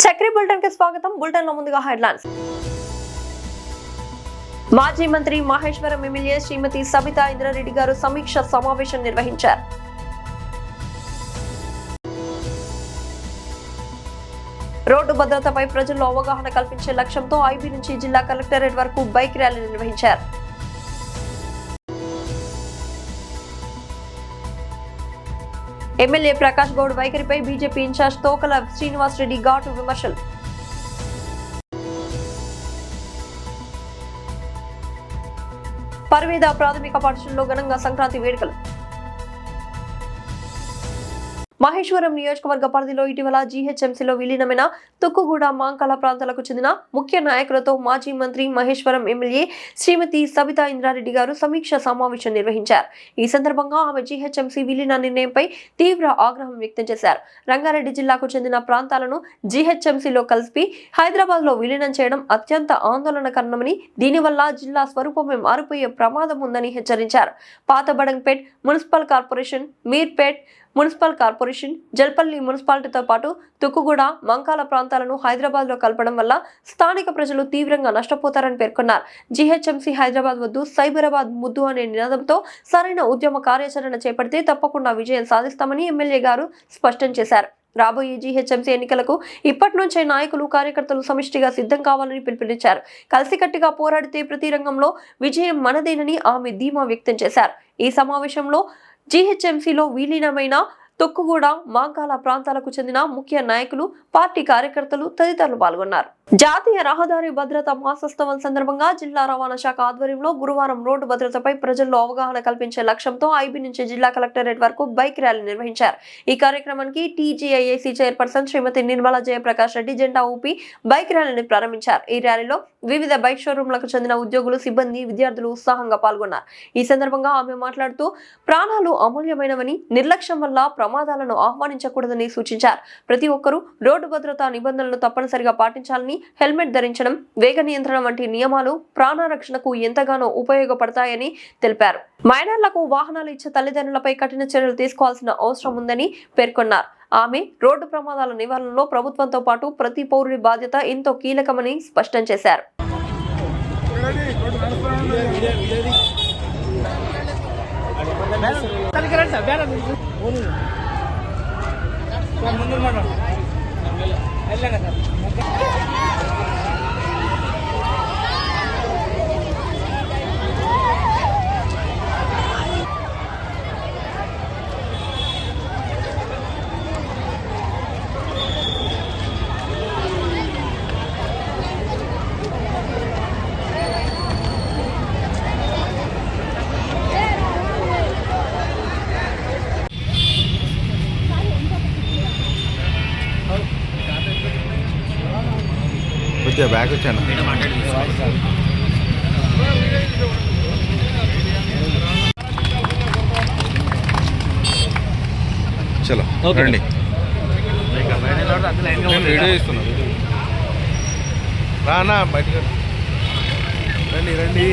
Chakri bulletin కి స్వాగతం. Bulletin లో ముందుగా హెడ్లైన్స్. మాజీ మంత్రి మహేశ్వరం ఎమ్మెల్యే శ్రీమతి సబితా ఇంద్రారెడ్డి గారు సమీక్ష సమావేశం నిర్వహించారు. రోడ్డు భద్రతపై ప్రజల్లో అవగాహన కల్పించే లక్ష్యంతో ఐబీ నుంచి జిల్లా కలెక్టరేట్ వరకు బైక్ ర్యాలీ నిర్వహించారు. ఎమ్మెల్యే ప్రకాష్ గౌడ్ వైఖరిపై బీజేపీ ఇన్ఛార్జ్ తోకల శ్రీనివాస్ రెడ్డి ఘాటు విమర్శలు. పర్వేద ప్రాథమిక పాఠశాలలో ఘనంగా సంక్రాంతి వేడుకలు. మహేశ్వరం నియోజకవర్గ పరిధిలో ఇటీవల జీహెచ్ఎంసీలో విలీనమైన తుక్కుగూడ మాంకాల ప్రాంతాలకు చెందిన ముఖ్య నాయకులతో మాజీ మంత్రి మహేశ్వరం ఎమ్మెల్యే శ్రీమతి సబితా ఇంద్రారెడ్డి గారు సమీక్ష సమావేశం నిర్వహించారు. ఈ సందర్భంగా ఆమె జీహెచ్ఎంసీ విలీన నిర్ణయంపై తీవ్ర ఆగ్రహం వ్యక్తం చేశారు. రంగారెడ్డి జిల్లాకు చెందిన ప్రాంతాలను జీహెచ్ఎంసీలో కలిపి హైదరాబాద్ లో విలీనం చేయడం అత్యంత ఆందోళనకరమని, దీనివల్ల జిల్లా స్వరూపమే మారిపోయే ప్రమాదం ఉందని హెచ్చరించారు. పాత Badangpet municipal corporation, Meerpet municipal corporation, Jalpally మున్సిపాలిటీతో పాటు తుక్కుగూడ, మంకాల ప్రాంతాలను హైదరాబాద్ లో కలపడం వల్ల స్థానిక ప్రజలు తీవ్రంగా నష్టపోతారని పేర్కొన్నారు. జీహెచ్ఎంసీ హైదరాబాద్ వద్దు, సైబరాబాద్ ముద్దు అనే నినాదంతో సరైన ఉద్యమ కార్యాచరణ చేపడితే తప్పకుండా విజయం సాధిస్తామని ఎమ్మెల్యే గారు స్పష్టం చేశారు. రాబోయే జీహెచ్ఎంసీ ఎన్నికలకు ఇప్పటి నుంచే నాయకులు, కార్యకర్తలు సమిష్టిగా సిద్ధం కావాలని పిలుపునిచ్చారు. కలిసికట్టుగా పోరాడితే ప్రతి రంగంలో విజయం మనదేనని ఆమె ధీమా వ్యక్తం చేశారు. ఈ సమావేశంలో జీహెచ్ఎంసీలో విలీనమైన తొక్కుగూడ, మాంకాల ప్రాంతాలకు చెందిన ముఖ్య నాయకులు, పార్టీ కార్యకర్తలు తదితరులు పాల్గొన్నారు. జాతీయ రహదారి భద్రత మాసోత్సవం సందర్భంగా జిల్లా రవాణా శాఖ ఆధ్వర్యంలో గురువారం రోడ్డు భద్రతపై ప్రజల్లో అవగాహన కల్పించే లక్ష్యంతో ఐబీ నుంచి జిల్లా కలెక్టరేట్ వరకు బైక్ ర్యాలీ నిర్వహించారు. ఈ కార్యక్రమానికి టీజీఐఏసీ చైర్పర్సన్ శ్రీమతి నిర్మలా జయప్రకాష్ రెడ్డి జెండా ఊపి బైక్ ర్యాలీని ప్రారంభించారు. ఈ ర్యాలీలో వివిధ బైక్ షోరూంలకు చెందిన ఉద్యోగులు, సిబ్బంది, విద్యార్థులు ఉత్సాహంగా పాల్గొన్నారు. ఈ సందర్భంగా ఆమె మాట్లాడుతూ ప్రాణాలు అమూల్యమైనవని, నిర్లక్ష్యం వల్ల ప్రమాదాలను ఆహ్వానించకూడదని సూచించారు. ప్రతి ఒక్కరూ రోడ్డు భద్రతా నిబంధనలను తప్పనిసరిగా పాటించాలని, హెల్మెట్ ధరించడం, వేగ నియంత్రణ వంటి నియమాలు ప్రాణరక్షణకు ఎంతగానో ఉపయోగపడతాయని తెలిపారు. మైనర్లకు వాహనాలు ఇచ్చే తల్లిదండ్రులపై కఠిన చర్యలు తీసుకోవాల్సిన అవసరం ఉందని పేర్కొన్నారు. ఆమె రోడ్డు ప్రమాదాల నివారణలో ప్రభుత్వంతో పాటు ప్రతి పౌరుడి బాధ్యత ఎంతో కీలకమని స్పష్టం చేశారు. బ్యాగ్ వచ్చాను. చలో రండి, వీడియో ఇస్తున్నాను. రానా బయటకు రండి రండి.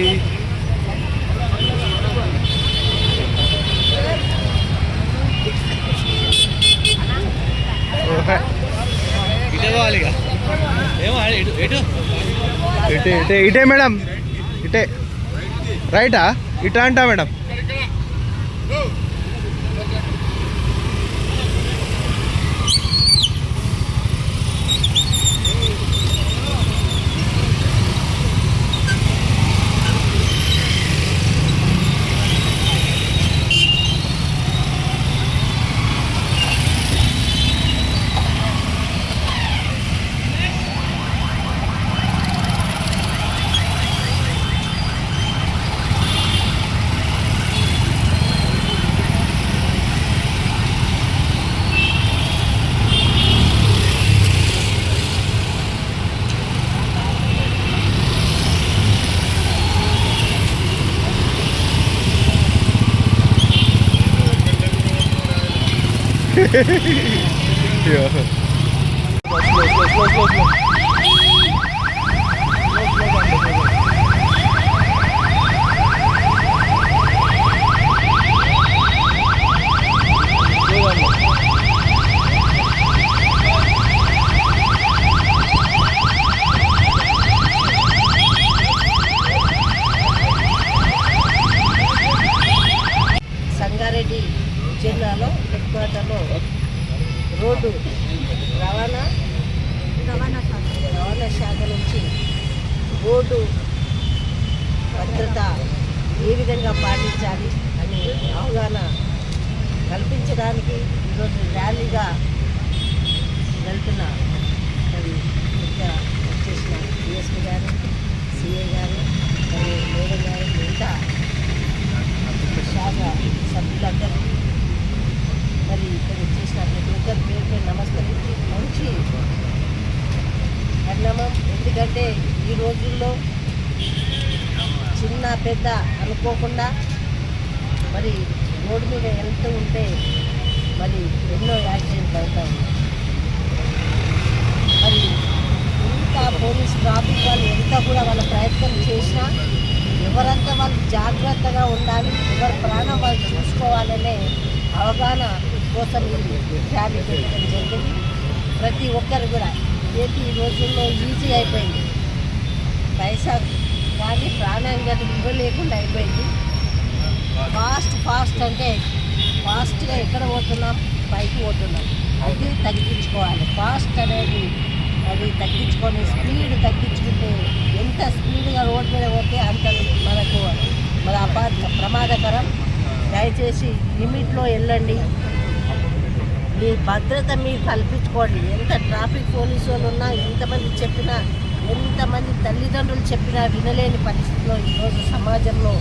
ఇటే మేడం, ఇటే రైటా, ఇటా అంటా మేడం. Yeah. Slow. బోర్డు భద్రత ఏ విధంగా పాటించాలి అని అవగాహన కల్పించడానికి ఈరోజు ర్యాలీగా వెళ్తున్న మరి ముఖ్య వచ్చేసిన డిఎస్పీ గారు, సిఐ గారు, మరి మేడం గారు, మిగతా శాఖ సభ్యులందరూ మరి ఇక్కడ వచ్చేసిన ప్రతి ఒక్కరి పేరు పేరు నమస్కరించి మంచి పరిణామం. ఎందుకంటే ఈ రోజుల్లో చిన్న పెద్ద అనుకోకుండా మరి రోడ్డు మీద వెళ్తూ ఉంటే మరి ఎన్నో యాక్సిడెంట్లు అవుతాయి. మరి ఇంత పోలీస్ ట్రాఫిక్ వాళ్ళు ఎంత కూడా వాళ్ళ ప్రయత్నం చేసినా ఎవరంతా వాళ్ళు జాగ్రత్తగా ఉండాలి, ఎవరి ప్రాణం వాళ్ళు చూసుకోవాలనే అవగాహన కోసం ఈ ర్యాలీ పెట్టడం జరిగింది. ప్రతి ఒక్కరు కూడా ఏది ఈ రోజుల్లో ఈజీ అయిపోయింది, పైసా కానీ ప్రాణంగా ఇవ్వలేకుండా అయిపోయింది. ఫాస్ట్ అంటే ఫాస్ట్గా ఎక్కడ పోతున్నాం, పైకి పోతున్నాం, అది తగ్గించుకోవాలి. ఫాస్ట్ అనేది అది తగ్గించుకొని స్పీడ్ తగ్గించుకుంటే ఎంత స్పీడ్గా రోడ్ మీద పోతే అంత మనకు ప్రమాదకరం. దయచేసి లిమిట్లో వెళ్ళండి, మీ భద్రత మీరు కల్పించుకోండి. ఎంత ట్రాఫిక్ పోలీసు వాళ్ళు ఉన్నా, ఎంతమంది చెప్పినా, ఎంతమంది తల్లిదండ్రులు చెప్పినా వినలేని పరిస్థితిలో ఈరోజు సమాజంలో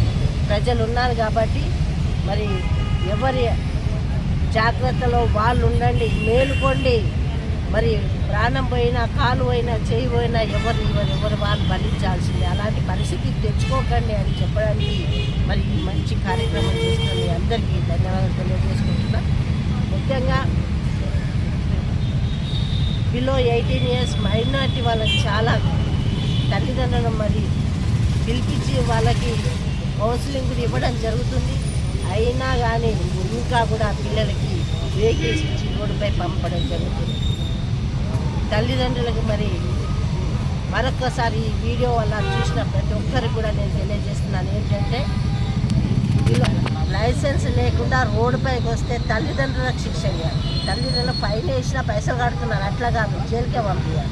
ప్రజలు ఉన్నారు. కాబట్టి మరి ఎవరి జాగ్రత్తలో వాళ్ళు ఉండండి, మేలుకోండి. మరి ప్రాణం పోయినా, కాలు పోయినా, చేయి పోయినా ఎవరు వాళ్ళు భరించాల్సిందే. అలాంటి పరిస్థితి తెచ్చుకోకండి అని చెప్పడానికి మరి ఈ మంచి కార్యక్రమం చేస్తున్న అందరికీ ధన్యవాదాలు తెలియజేసుకుంటున్నా. ముఖ్యంగా బిలో 18 years మైనార్టీ వాళ్ళకి చాలా తల్లిదండ్రులను మరి పిలిపించి వాళ్ళకి కౌన్సిలింగ్ కూడా ఇవ్వడం జరుగుతుంది. అయినా కానీ ఇంకా కూడా పిల్లలకి వెహికల్స్ ఇచ్చి రోడ్డుపై పంపడం జరుగుతుంది. తల్లిదండ్రులకు మరి మరొకసారి ఈ వీడియో వల్ల చూసిన ప్రతి ఒక్కరికి కూడా నేను తెలియజేస్తున్నాను ఏంటంటే, లైసెన్స్ లేకుండా రోడ్డుపైకి వస్తే తల్లిదండ్రులకు శిక్ష ఇవ్వాలి. తల్లిదండ్రులు ఫైన్ వేసినా పైసలు కడుతున్నారు, అట్లా కాదు, జైలుకే పంపించాలి.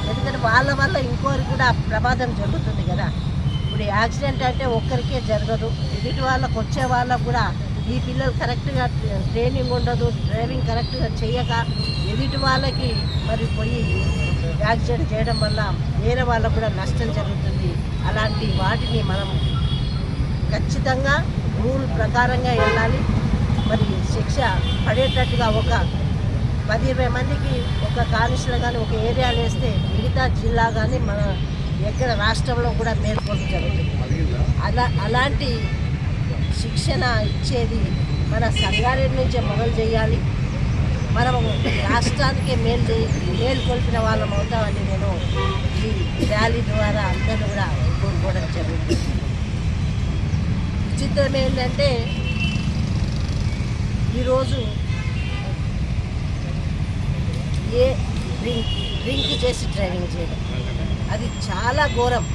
ఎందుకంటే వాళ్ళ వల్ల ఇంకోరికి కూడా ప్రమాదం జరుగుతుంది కదా. ఇప్పుడు యాక్సిడెంట్ అంటే ఒక్కరికే జరగదు, ఎదుటి వాళ్ళకు వచ్చే వాళ్ళకు కూడా ఈ పిల్లలు కరెక్ట్గా ట్రైనింగ్ ఉండదు, డ్రైవింగ్ కరెక్ట్గా చేయక ఎదుటి వాళ్ళకి మరి పోయి యాక్సిడెంట్ చేయడం వల్ల వేరే వాళ్ళకు కూడా నష్టం జరుగుతుంది. అలాంటి వాటిని మనం ఖచ్చితంగా రూల్ ప్రకారంగా వెళ్ళాలి. మరి శిక్ష పడేటట్టుగా ఒక 10-20 మందికి ఒక కానిస్టేబుల్ కానీ ఒక ఏరియాలో వేస్తే మిగతా జిల్లా కానీ మన ఎక్కడ రాష్ట్రంలో కూడా మేల్కొల్పు జరుగుతుంది. అలాంటి శిక్షణ ఇచ్చేది మన సంగారెడ్డి నుంచే మొదలు చేయాలి. మనము రాష్ట్రానికే మేల్కొల్పిన వాళ్ళం అవుతామని నేను ఈ ర్యాలీ ద్వారా అందరూ కూడా కోరుకోవడం జరుగుతుంది. విచిత్రం ఏంటంటే ఈరోజు డ్రింక్ చేసి డ్రైవింగ్ చేయడం అది చాలా ఘోరం.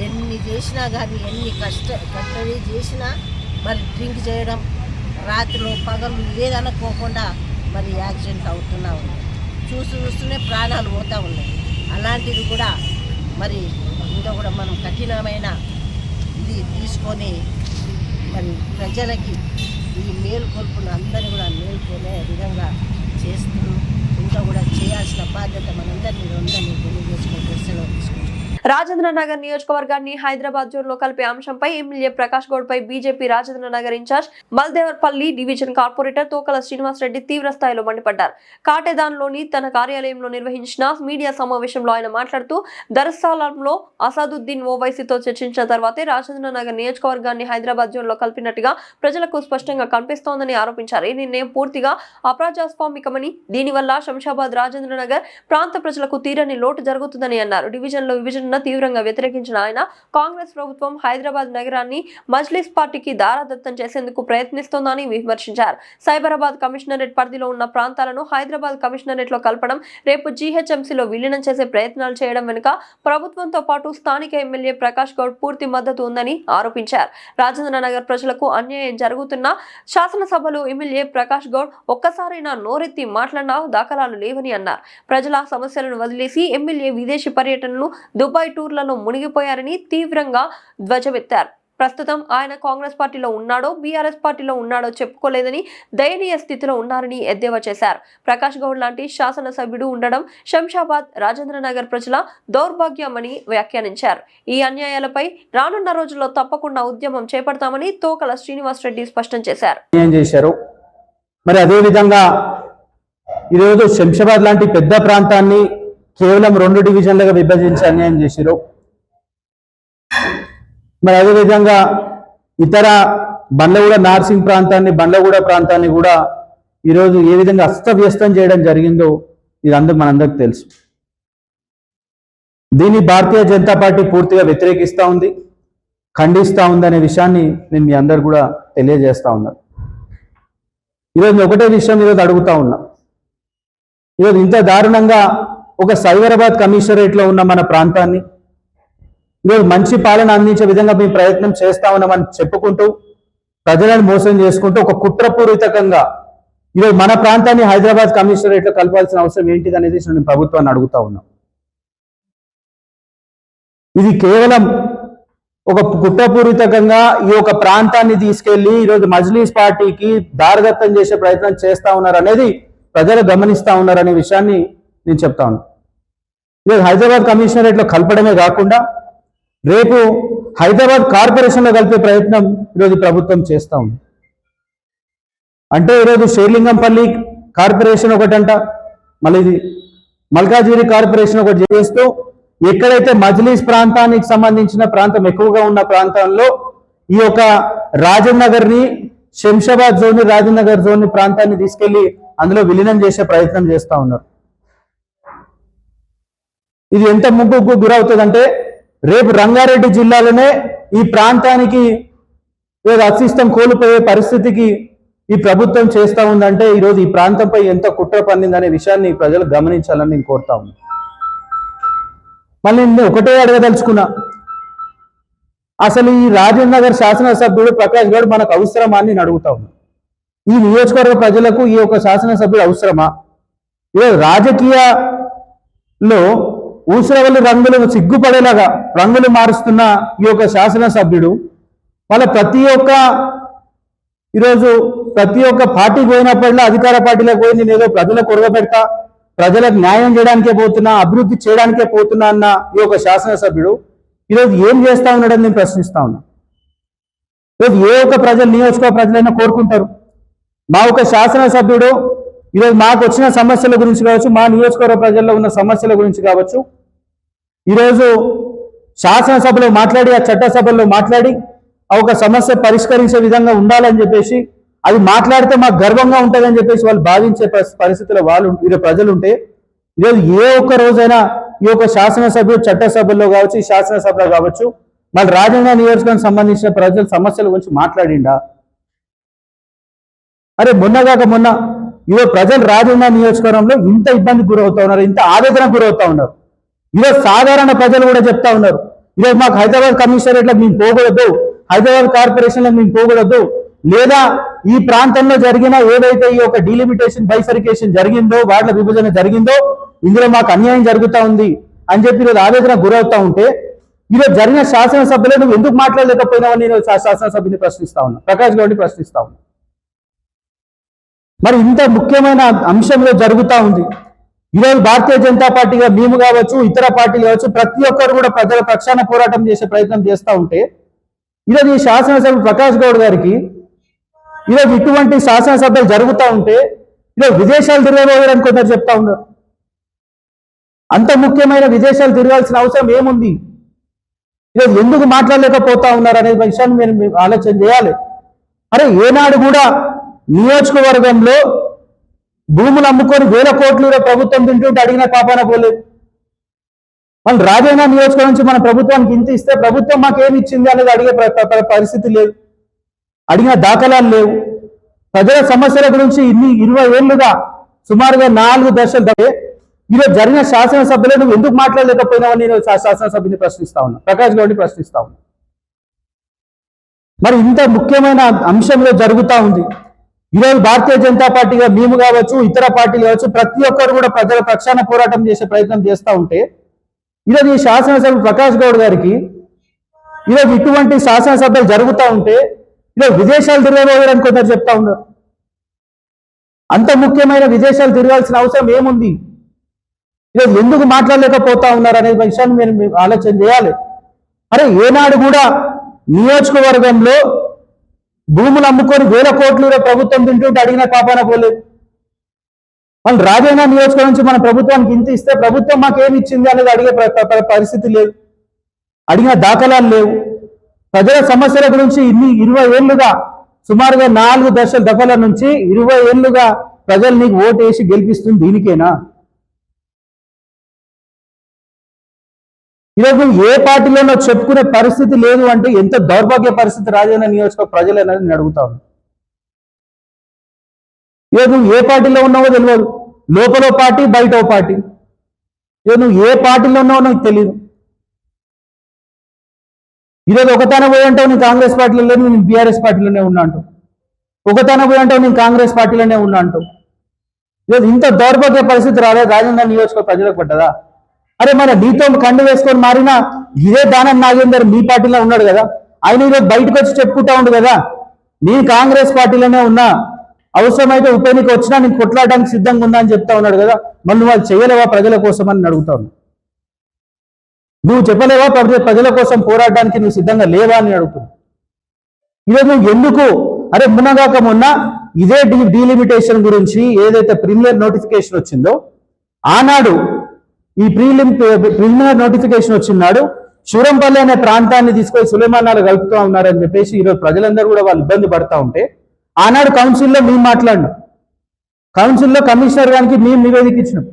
ఎన్ని చేసినా కానీ ఎన్ని కష్టపడి చేసినా మరి డ్రింక్ చేయడం, రాత్రిలో పగలు ఏదనుకోకుండా మరి యాక్సిడెంట్ అవుతున్నా ఉన్నాయి. చూస్తూనే ప్రాణాలు పోతూ ఉన్నాయి. అలాంటిది కూడా మరి ఇంకా కూడా మనం కఠినమైన ఇది తీసుకొని మరి ప్రజలకి ఈ మేల్కొల్పును అందరినీ కూడా మేల్కొనే విధంగా చేస్తూ ఇంకా కూడా చేయాల్సిన బాధ్యత మనందరినీ ఉందని తెలియజేసుకుని సెలవు తీసుకుంటాం. రాజేంద్ర నగర్ నియోజకవర్గాన్ని హైదరాబాద్ జోన్లో కలిపే అంశంపై ఎమ్మెల్యే ప్రకాష్ గౌడ్ పై BJP Rajendra Nagar in-charge Maldevarpally division corporator Tokala Srinivas Reddy తీవ్ర స్థాయిలో మండిపడ్డారు. కాటేదాన్లోని తన కార్యాలయంలో నిర్వహించిన మీడియా సమావేశంలో ఆయన మాట్లాడుతూ దర్సాలంలో అసాదుద్దీన్ ఓవైసీతో చర్చించిన తర్వాతే రాజేంద్ర నగర్ నియోజకవర్గాన్ని హైదరాబాద్ జోన్లో కలిపినట్టుగా ప్రజలకు స్పష్టంగా కనిపిస్తోందని ఆరోపించారు. ఈ నిర్ణయం పూర్తిగా అప్రజాస్వామికమని, దీనివల్ల శంషాబాద్ రాజేంద్ర నగర్ ప్రాంత ప్రజలకు తీరని లోటు జరుగుతుందని అన్నారు. డివిజన్లో విభజన తీవ్రంగా వ్యతిరేకించిన ఆయన కాంగ్రెస్ ప్రభుత్వం హైదరాబాద్ నగరాన్ని మజ్లిస్ పార్టీకి దారాదత్తం చేసేందుకు ప్రయత్నిస్తోందని విమర్శించారు. సైబరాబాద్ కమిషనరేట్ పరిధిలో ఉన్న ప్రాంతాలను హైదరాబాద్ కమిషనరేట్ లో కలపడం, రేపు జీహెచ్ఎంసీలో విలీనం చేసే ప్రయత్నాలు చేయడం వెనుక ప్రభుత్వంతో పాటు స్థానిక ఎమ్మెల్యే ప్రకాష్ గౌడ్ పూర్తి మద్దతు ఉందని ఆరోపించారు. రాజేంద్ర నగర్ ప్రజలకు అన్యాయం జరుగుతున్నా శాసనసభలో ఎమ్మెల్యే ప్రకాష్ గౌడ్ ఒక్కసారైనా నోరెత్తి మాట్లాడిన దాఖలాలు లేవని అన్నారు. ప్రజల సమస్యలను వదిలేసి ఎమ్మెల్యే విదేశీ పర్యటనలు, దుబాయ్ దుబాయ్ టూర్లలో మునిగిపోయారని తీవ్రంగా ధ్వజమెత్తారు. ప్రస్తుతం ఆయన కాంగ్రెస్ పార్టీలో ఉన్నాడో బీఆర్ఎస్ పార్టీలో ఉన్నాడో చెప్పుకోలేదని దయనీయ స్థితిలో ఉన్నారని ఎద్దేవా చేశారు. ప్రకాష్ గౌడ్ లాంటి శాసనసభ్యుడు ఉండడం శంషాబాద్, రాజేంద్రనగర్ ప్రజల దౌర్భాగ్యమని వ్యాఖ్యానించారు. ఈ అన్యాయాలపై రానున్న రోజుల్లో తప్పకుండా ఉద్యమం చేపడతామని తోకల శ్రీనివాస్ రెడ్డి స్పష్టం చేశారు. మరి అదే విధంగా ఈరోజు శంషాబాద్ లాంటి పెద్ద ప్రాంతాన్ని కేవలం 2 డివిజన్లుగా విభజించి అన్యాయం చేశారు. మరి అదేవిధంగా ఇతర బండ్లగూడ నార్సింగ్ ప్రాంతాన్ని, బండ్లగూడ ప్రాంతాన్ని కూడా ఈరోజు ఏ విధంగా అస్తవ్యస్తం చేయడం జరిగిందో ఇది మనందరికి తెలుసు. దీన్ని భారతీయ జనతా పార్టీ పూర్తిగా వ్యతిరేకిస్తూ ఉంది, ఖండిస్తూ ఉంది అనే విషయాన్ని నేను మీ అందరు కూడా తెలియజేస్తా ఉన్నాను. ఈరోజు ఒకటే విషయం ఈరోజు అడుగుతా ఉన్నా. ఈరోజు ఇంత దారుణంగా ఒక సైబరాబాద్ కమిషనరేట్లో ఉన్న మన ప్రాంతాన్ని ఈరోజు మంచి పాలన అందించే విధంగా మేము ప్రయత్నం చేస్తా ఉన్నామని చెప్పుకుంటూ ప్రజలను మోసం చేసుకుంటూ ఒక కుట్రపూరితంగా ఈరోజు మన ప్రాంతాన్ని హైదరాబాద్ కమిషనరేట్లో కలపాల్సిన అవసరం ఏంటిది అనేది నేను ప్రభుత్వాన్ని అడుగుతా ఉన్నాం. ఇది కేవలం ఒక కుట్రపూరితంగా ఈ యొక్క ప్రాంతాన్ని తీసుకెళ్లి ఈరోజు మజ్లీస్ పార్టీకి దారదత్తం చేసే ప్రయత్నం చేస్తా ఉన్నారు అనేది ప్రజలు గమనిస్తా ఉన్నారు అనే విషయాన్ని నేను చెప్తా ఉన్నాను. ఈరోజు హైదరాబాద్ కమిషనరేట్లో కలపడమే కాకుండా రేపు హైదరాబాద్ కార్పొరేషన్లో కలిపే ప్రయత్నం ఈరోజు ప్రభుత్వం చేస్తూ ఉంది. అంటే ఈరోజు షేర్లింగంపల్లి కార్పొరేషన్ ఒకటంట, మళ్ళీ ఇది మల్కాజిగిరి కార్పొరేషన్ ఒకటి చేస్తూ ఎక్కడైతే మజ్లీస్ ప్రాంతానికి సంబంధించిన ప్రాంతం ఎక్కువగా ఉన్న ప్రాంతంలో ఈ యొక్క రాజనగర్ని, శంషాబాద్ జోన్, రాజనగర్ జోన్ ప్రాంతాన్ని తీసుకెళ్లి అందులో విలీనం చేసే ప్రయత్నం చేస్తూ ఉన్నారు. ఇది ఎంత ముప్పుకు గురవుతుందంటే రేపు రంగారెడ్డి జిల్లాలోనే ఈ ప్రాంతానికి అస్తిత్వం కోల్పోయే పరిస్థితికి ఈ ప్రభుత్వం చేస్తూ ఉందంటే ఈరోజు ఈ ప్రాంతంపై ఎంత కుట్ర పన్నిందనే విషయాన్ని ప్రజలు గమనించాలని నేను కోరుతా ఉన్నాను. మళ్ళీ నేను ఒకటే అడగదలుచుకున్నా, అసలు ఈ రాజేంద్రనగర్ శాసనసభ్యుడు ప్రకాష్ గౌడ్ మనకు అవసరమా అని నేను అడుగుతా ఉన్నా. ఈ నియోజకవర్గ ప్రజలకు ఈ యొక్క శాసనసభ్యుడు అవసరమా? ఈరోజు రాజకీయాల్లో ఊసరవల్లి రంగులు సిగ్గుపడేలాగా రంగులు మారుస్తున్న ఈ యొక్క శాసనసభ్యుడు వాళ్ళ ఈరోజు ప్రతి ఒక్క పార్టీకి పోయినప్పటిలో అధికార పార్టీలకు పోయి నేను ఏదో ప్రజలకు కొరగబెడతా, ప్రజలకు న్యాయం చేయడానికే పోతున్నా, అభివృద్ధి చేయడానికే పోతున్నా అన్న ఈ యొక్క శాసనసభ్యుడు ఈరోజు ఏం చేస్తా ఉన్నాడని నేను ప్రశ్నిస్తా ఉన్నా. ఈరోజు ఏ ఒక్క నియోజకవర్గ ప్రజలైనా కోరుకుంటారు మా ఒక శాసనసభ్యుడు ఈరోజు మాకు వచ్చిన సమస్యల గురించి కావచ్చు, మా నియోజకవర్గ ప్రజల్లో ఉన్న సమస్యల గురించి కావచ్చు, ఈరోజు శాసనసభలో మాట్లాడి, ఆ చట్టసభల్లో మాట్లాడి ఆ ఒక సమస్య పరిష్కరించే విధంగా ఉండాలని చెప్పేసి, అది మాట్లాడితే మాకు గర్వంగా ఉంటుందని చెప్పేసి వాళ్ళు భావించే పరిస్థితుల్లో ఈరోజు ప్రజలు ఉంటే, ఈరోజు ఏ ఒక్క రోజైనా ఈ యొక్క శాసనసభ్యులు చట్టసభల్లో కావచ్చు, ఈ శాసనసభలో కావచ్చు, మళ్ళీ రాజన్న నియోజకవర్గానికి సంబంధించిన ప్రజల సమస్యల గురించి మాట్లాడిండా? అరే మొన్న ఈరోజు ప్రజలు రాజన్న నియోజకవర్గంలో ఇంత ఇబ్బంది గురవుతా ఉన్నారు, ఇంత ఆవేదనకు గురవుతా ఉన్నారు. ఈరోజు సాధారణ ప్రజలు కూడా చెప్తా ఉన్నారు, ఈరోజు మాకు హైదరాబాద్ కమిషనరేట్లకు మేము పోకూడదు, హైదరాబాద్ కార్పొరేషన్లకు మేము పోకూడదు, లేదా ఈ ప్రాంతంలో జరిగిన ఏదైతే ఈ యొక్క డిలిమిటేషన్, బైఫరికేషన్ జరిగిందో, వార్డుల విభజన జరిగిందో, ఇందులో మాకు అన్యాయం జరుగుతూ ఉంది అని చెప్పి ఈరోజు ఆవేదన గురవుతా ఉంటే, ఈరోజు జరిగిన శాసనసభ్యులు నువ్వు ఎందుకు మాట్లాడలేకపోయినావని నేను శాసనసభ్యుని ప్రశ్నిస్తా ఉన్నా, ప్రకాష్ గౌడ్ని ప్రశ్నిస్తా ఉన్నా. మరి ఇంత ముఖ్యమైన అంశంలో జరుగుతూ ఉంది. ఈరోజు భారతీయ జనతా పార్టీగా మేము కావచ్చు, ఇతర పార్టీలు కావచ్చు, ప్రతి ఒక్కరు కూడా ప్రజల పక్షాన పోరాటం చేసే ప్రయత్నం చేస్తూ ఉంటే, ఈరోజు ఈ శాసనసభ్యుడు ప్రకాష్ గౌడ్ గారికి ఈరోజు ఇటువంటి శాసనసభలు జరుగుతూ ఉంటే ఈరోజు విదేశాలు తిరగబోయడానికి కొందరు చెప్తా ఉన్నారు. అంత ముఖ్యమైన విదేశాలు తిరగాల్సిన అవసరం ఏముంది? ఈరోజు ఎందుకు మాట్లాడలేకపోతా ఉన్నారు అనే విషయాన్ని మీరు ఆలోచన చేయాలి. అరే ఏనాడు కూడా నియోజకవర్గంలో భూములు అమ్ముకొని 1000 కోట్లు ప్రభుత్వం తింటుంటే అడిగిన పాపాన పోలేదు. మన రాజన్న నియోజకవర్గం నుంచి మన ప్రభుత్వానికి ఇంత ఇస్తే ప్రభుత్వం మాకేమి ఇచ్చింది అనేది అడిగే పరిస్థితి లేదు, అడిగిన దాఖలాలు లేవు. ప్రజల సమస్యల గురించి 20 ఏళ్లుగా సుమారుగా 4 దశలు ఈరోజు జరిగిన శాసనసభ్యులు నువ్వు ఎందుకు మాట్లాడలేకపోయినావని నేను శాసనసభ్యుని ప్రశ్నిస్తా ఉన్నా, ప్రకాష్ గౌడ్ని ప్రశ్నిస్తా ఉన్నా. మరి ఇంత ముఖ్యమైన అంశంలో జరుగుతూ ఉంది. ఈరోజు భారతీయ జనతా పార్టీగా మేము కావచ్చు, ఇతర పార్టీలు కావచ్చు, ప్రతి ఒక్కరు కూడా ప్రజల పక్షాన పోరాటం చేసే ప్రయత్నం చేస్తూ ఉంటే, ఈరోజు ఈ శాసనసభ్యుడు ప్రకాష్ గౌడ్ గారికి ఈరోజు ఇటువంటి శాసనసభలు జరుగుతూ ఉంటే ఈరోజు విదేశాలు తిరగబోయారని కొందరు చెప్తా ఉన్నారు. అంత ముఖ్యమైన విదేశాలు తిరగాల్సిన అవసరం ఏముంది? ఈరోజు ఎందుకు మాట్లాడలేకపోతా ఉన్నారు అనే విషయాన్ని మీరు ఆలోచన చేయాలి. అరే ఏనాడు కూడా నియోజకవర్గంలో భూములు అమ్ముకొని 1000 కోట్లు ప్రభుత్వం తింటుంటే అడిగిన పాపాన పోలేదు. వాళ్ళు రాజేంద్ర నియోజకవర్గం నుంచి మన ప్రభుత్వానికి ఇంత ఇస్తే ప్రభుత్వం మాకేమి ఇచ్చింది అనేది అడిగే పరిస్థితి లేదు, అడిగిన దాఖలాలు లేవు. ప్రజల సమస్యల గురించి 20 ఏళ్లుగా సుమారుగా 4 దఫల నుంచి 20 ఏళ్లుగా ప్రజలు నీకు ఓటు వేసి గెలిపిస్తుంది దీనికేనా? ఈరోజు ఏ పార్టీలోనో చెప్పుకునే పరిస్థితి లేదు అంటే ఎంత దౌర్భాగ్య పరిస్థితి రాజేంద్ర నియోజకవర్గ ప్రజలు అనేది నేను అడుగుతా ఉన్నా. ఈరోజు నువ్వు ఏ పార్టీలో ఉన్నావో తెలియదు, లోపల పార్టీ బయట పార్టీ. ఈరోజు నువ్వు ఏ పార్టీలో ఉన్నావో నాకు తెలియదు. ఈరోజు ఒకతాన పోయి అంటావు నేను కాంగ్రెస్ పార్టీలో లేదు, నేను బీఆర్ఎస్ పార్టీలోనే ఉన్నా అంటావు. ఒకతాన పోయి అంటావు నేను కాంగ్రెస్ పార్టీలోనే ఉన్నా అంటావు. ఈరోజు ఇంత దౌర్భాగ్య పరిస్థితి రాలేదు రాజేంద్ర నియోజకవర్గ ప్రజలకు పడ్డదా? అరే మన నీతో కండు వేసుకొని మారిన ఇదే దానం నాగేందర్ మీ పార్టీలో ఉన్నాడు కదా, ఆయన ఈరోజు బయటకు వచ్చి చెప్పుకుంటా ఉండు కదా నేను కాంగ్రెస్ పార్టీలోనే ఉన్నా, అవసరమైతే ఉప ఎన్నిక వచ్చినా నేను కొట్లాడడానికి సిద్ధంగా ఉన్నా అని చెప్తా ఉన్నాడు కదా. మళ్ళీ వాళ్ళు చేయలేవా ప్రజల కోసం అని అడుగుతా ఉన్నా. నువ్వు చెప్పలేవా ప్రజల కోసం పోరాడడానికి నువ్వు సిద్ధంగా లేవా అని అడుగుతున్నా. ఈరోజు నువ్వు ఎందుకు అరే మొన్న ఇదే డీలిమిటేషన్ గురించి ఏదైతే ప్రిలిమినరీ నోటిఫికేషన్ వచ్చిందో ఆనాడు ఈ ప్రిలిమినరీ నోటిఫికేషన్ వచ్చినాడు శూరంపల్లి అనే ప్రాంతాన్ని తీసుకొని సులేమానాలు కలుపుతూ ఉన్నారని చెప్పేసి ఈరోజు ప్రజలందరూ కూడా వాళ్ళు ఇబ్బంది పడతా ఉంటే ఆనాడు కౌన్సిల్లో మేము మాట్లాడినాం, కౌన్సిల్లో కమిషనర్ గారికి మేము నివేదిక ఇచ్చినాం,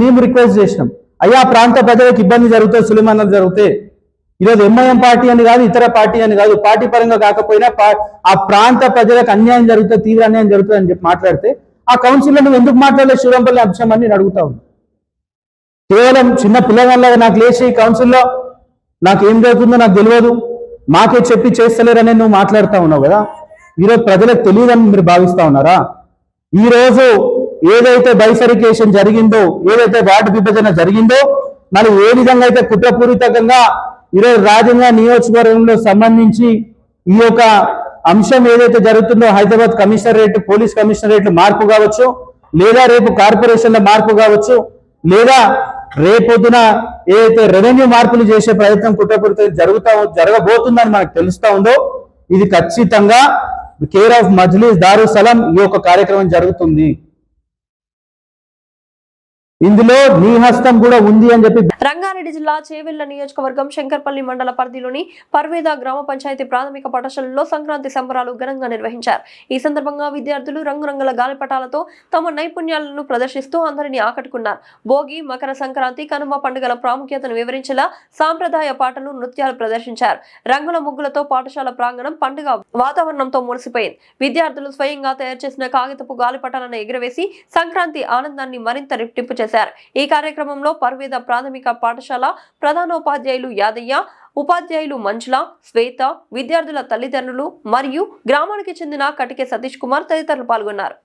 మేము రిక్వెస్ట్ చేసినాం, అయ్యా ప్రాంత ప్రజలకు ఇబ్బంది జరుగుతాయి సులేమానాలు జరిగితే. ఈరోజు ఎంఐఎం పార్టీ అని కాదు ఇతర పార్టీ అని కాదు, పార్టీ పరంగా కాకపోయినా ఆ ప్రాంత ప్రజలకు అన్యాయం జరుగుతుంది, తీవ్ర అన్యాయం జరుగుతుంది అని చెప్పి మాట్లాడితే ఆ కౌన్సిల్లో నువ్వు ఎందుకు మాట్లాడలేదు శూరంపల్లి అంశం అని నేను అడుగుతా ఉన్నాను. కేవలం చిన్న పిల్లగాళ్ళగా నాకు లేచి కౌన్సిల్లో నాకేం జరుగుతుందో నాకు తెలియదు, మాకే చెప్పి చేస్తలేరని నువ్వు మాట్లాడుతూ ఉన్నావు కదా. ఈరోజు ప్రజలకు తెలియదని మీరు భావిస్తా ఉన్నారా? ఈరోజు ఏదైతే బైఫరికేషన్ జరిగిందో, ఏదైతే వార్డు విభజన జరిగిందో, మరి ఏ విధంగా అయితే కుట్రపూరితంగా ఈరోజు రాజంగా నియోజకవర్గంలో సంబంధించి ఈ యొక్క అంశం ఏదైతే జరుగుతుందో హైదరాబాద్ కమిషనరేట్ పోలీస్ కమిషనరేట్ మార్పు కావచ్చు, లేదా రేపు కార్పొరేషన్ల మార్పు కావచ్చు, లేదా రేపొద్దున ఏదైతే రెవెన్యూ మార్పులు చేసే ప్రయత్నం కుట్రపూరితంగా జరగబోతుందని మనకు తెలుస్తా ఉందో ఇది ఖచ్చితంగా కేర్ ఆఫ్ మజ్లిస్ దారుసలం ఈ యొక్క కార్యక్రమం జరుగుతుంది. ఇందులో నీ హస్తం కూడా ఉంది అని చెప్పి. రంగారెడ్డి జిల్లా చేవెళ్ల నియోజకవర్గం శంకర్పల్లి మండల పరిధిలోని పర్వేద గ్రామ పంచాయతీ ప్రాథమిక పాఠశాలలో సంక్రాంతి సంబరాలు ఘనంగా నిర్వహించారు. ఈ సందర్భంగా విద్యార్థులు రంగురంగుల గాలిపటాలతో తమ నైపుణ్యాలను ప్రదర్శిస్తూ అందరినీ ఆకట్టుకున్నారు. భోగి, మకర సంక్రాంతి, కనుమ పండుగల ప్రాముఖ్యతను వివరించేలా సాంప్రదాయ పాటలు, నృత్యాలు ప్రదర్శించారు. రంగుల ముగ్గులతో పాఠశాల ప్రాంగణం పండుగ వాతావరణంతో మురిసిపోయింది. విద్యార్థులు స్వయంగా తయారు చేసిన కాగితపు గాలిపటాలను ఎగురవేసి సంక్రాంతి ఆనందాన్ని మరింత రెట్టింపు చేశారు. ఈ కార్యక్రమంలో పర్వేద ప్రాథమిక పాఠశాల ప్రధానోపాధ్యాయులు యాదయ్య, ఉపాధ్యాయులు మంజుల, శ్వేత, విద్యార్థుల తల్లిదండ్రులు మరియు గ్రామానికి చెందిన కటికే సతీష్ కుమార్ తదితరులు పాల్గొన్నారు.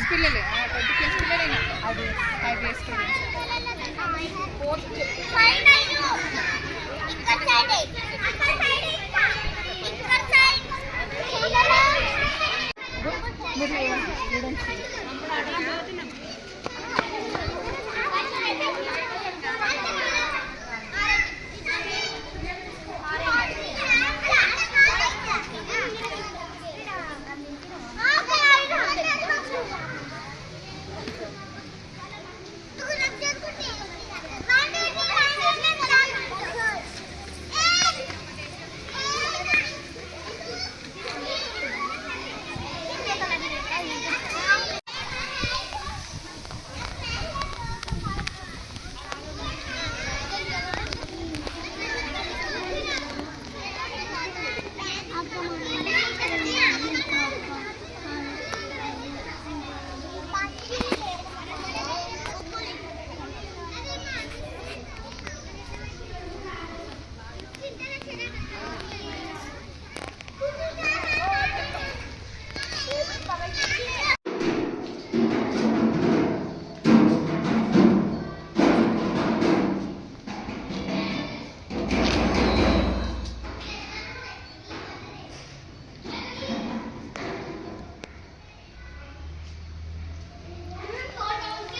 పిల్లలే 20+ పిల్లలే అది 5 ఇయర్స్ స్టూడెంట్స్.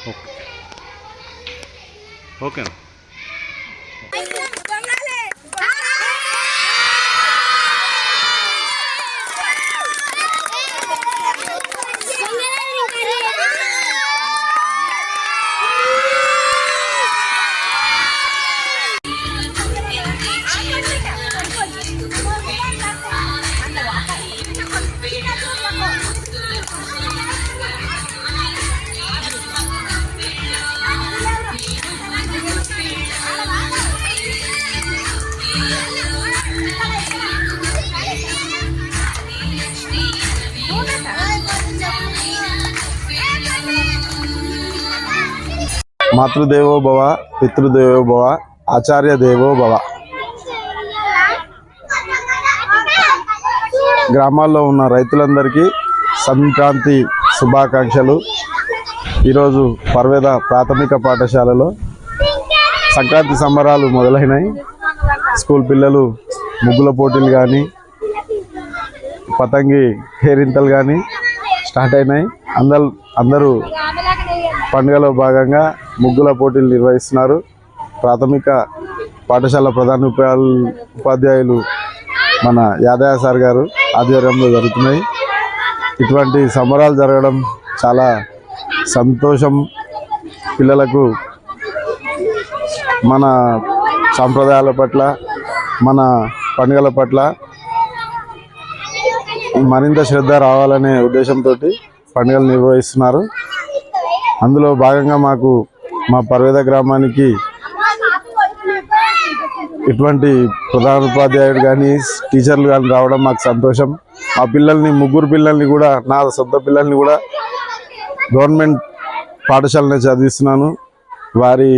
ఓకే ఓకేనా. మాతృదేవో భవ, పితృదేవో భవ, ఆచార్య దేవో భవ. గ్రామాల్లో ఉన్న రైతులందరికీ సంక్రాంతి శుభాకాంక్షలు. ఈరోజు పర్వేద ప్రాథమిక పాఠశాలలో సంక్రాంతి సంబరాలు మొదలైనాయి. స్కూల్ పిల్లలు ముగ్గుల పోటీలు కానీ పతంగి కేరింతలు కానీ స్టార్ట్ అయినాయి. అందరూ పండుగలో భాగంగా ముగ్గుల పోటీలు నిర్వహిస్తున్నారు. ప్రాథమిక పాఠశాల ప్రధాన ఉపాధ్యాయులు మన యాదయ్య సార్ గారు ఆధ్వర్యంలో జరుగుతున్నాయి. ఇటువంటి సంబరాలు జరగడం చాలా సంతోషం. పిల్లలకు మన సాంప్రదాయాల పట్ల, మన పండుగల పట్ల మరింత శ్రద్ధ రావాలనే ఉద్దేశంతో పండుగలు నిర్వహిస్తున్నారు. అందులో భాగంగా మా పర్వేద గ్రామానికి ఇటువంటి ప్రధాన ఉపాధ్యాయుడు కానీ టీచర్లు కానీ రావడం మాకు సంతోషం. ఆ పిల్లల్ని, ముగ్గురు పిల్లల్ని కూడా, నా సొంత పిల్లల్ని కూడా గవర్నమెంట్ పాఠశాలనే చదివిస్తున్నాను. వారి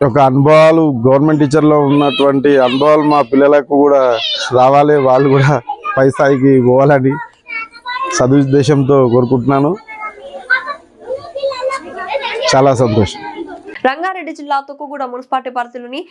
యొక్క అనుభవాలు, గవర్నమెంట్ టీచర్లో ఉన్నటువంటి అనుభవాలు మా పిల్లలకు కూడా రావాలి, వాళ్ళు కూడా పై స్థాయికి పోవాలని సదుద్దేశంతో కోరుకుంటున్నాను. చాలా సంతోషం. రంగారెడ్డి జిల్లా తుక్కుగూడ మున్సిపాలిటీ పరిధిలోని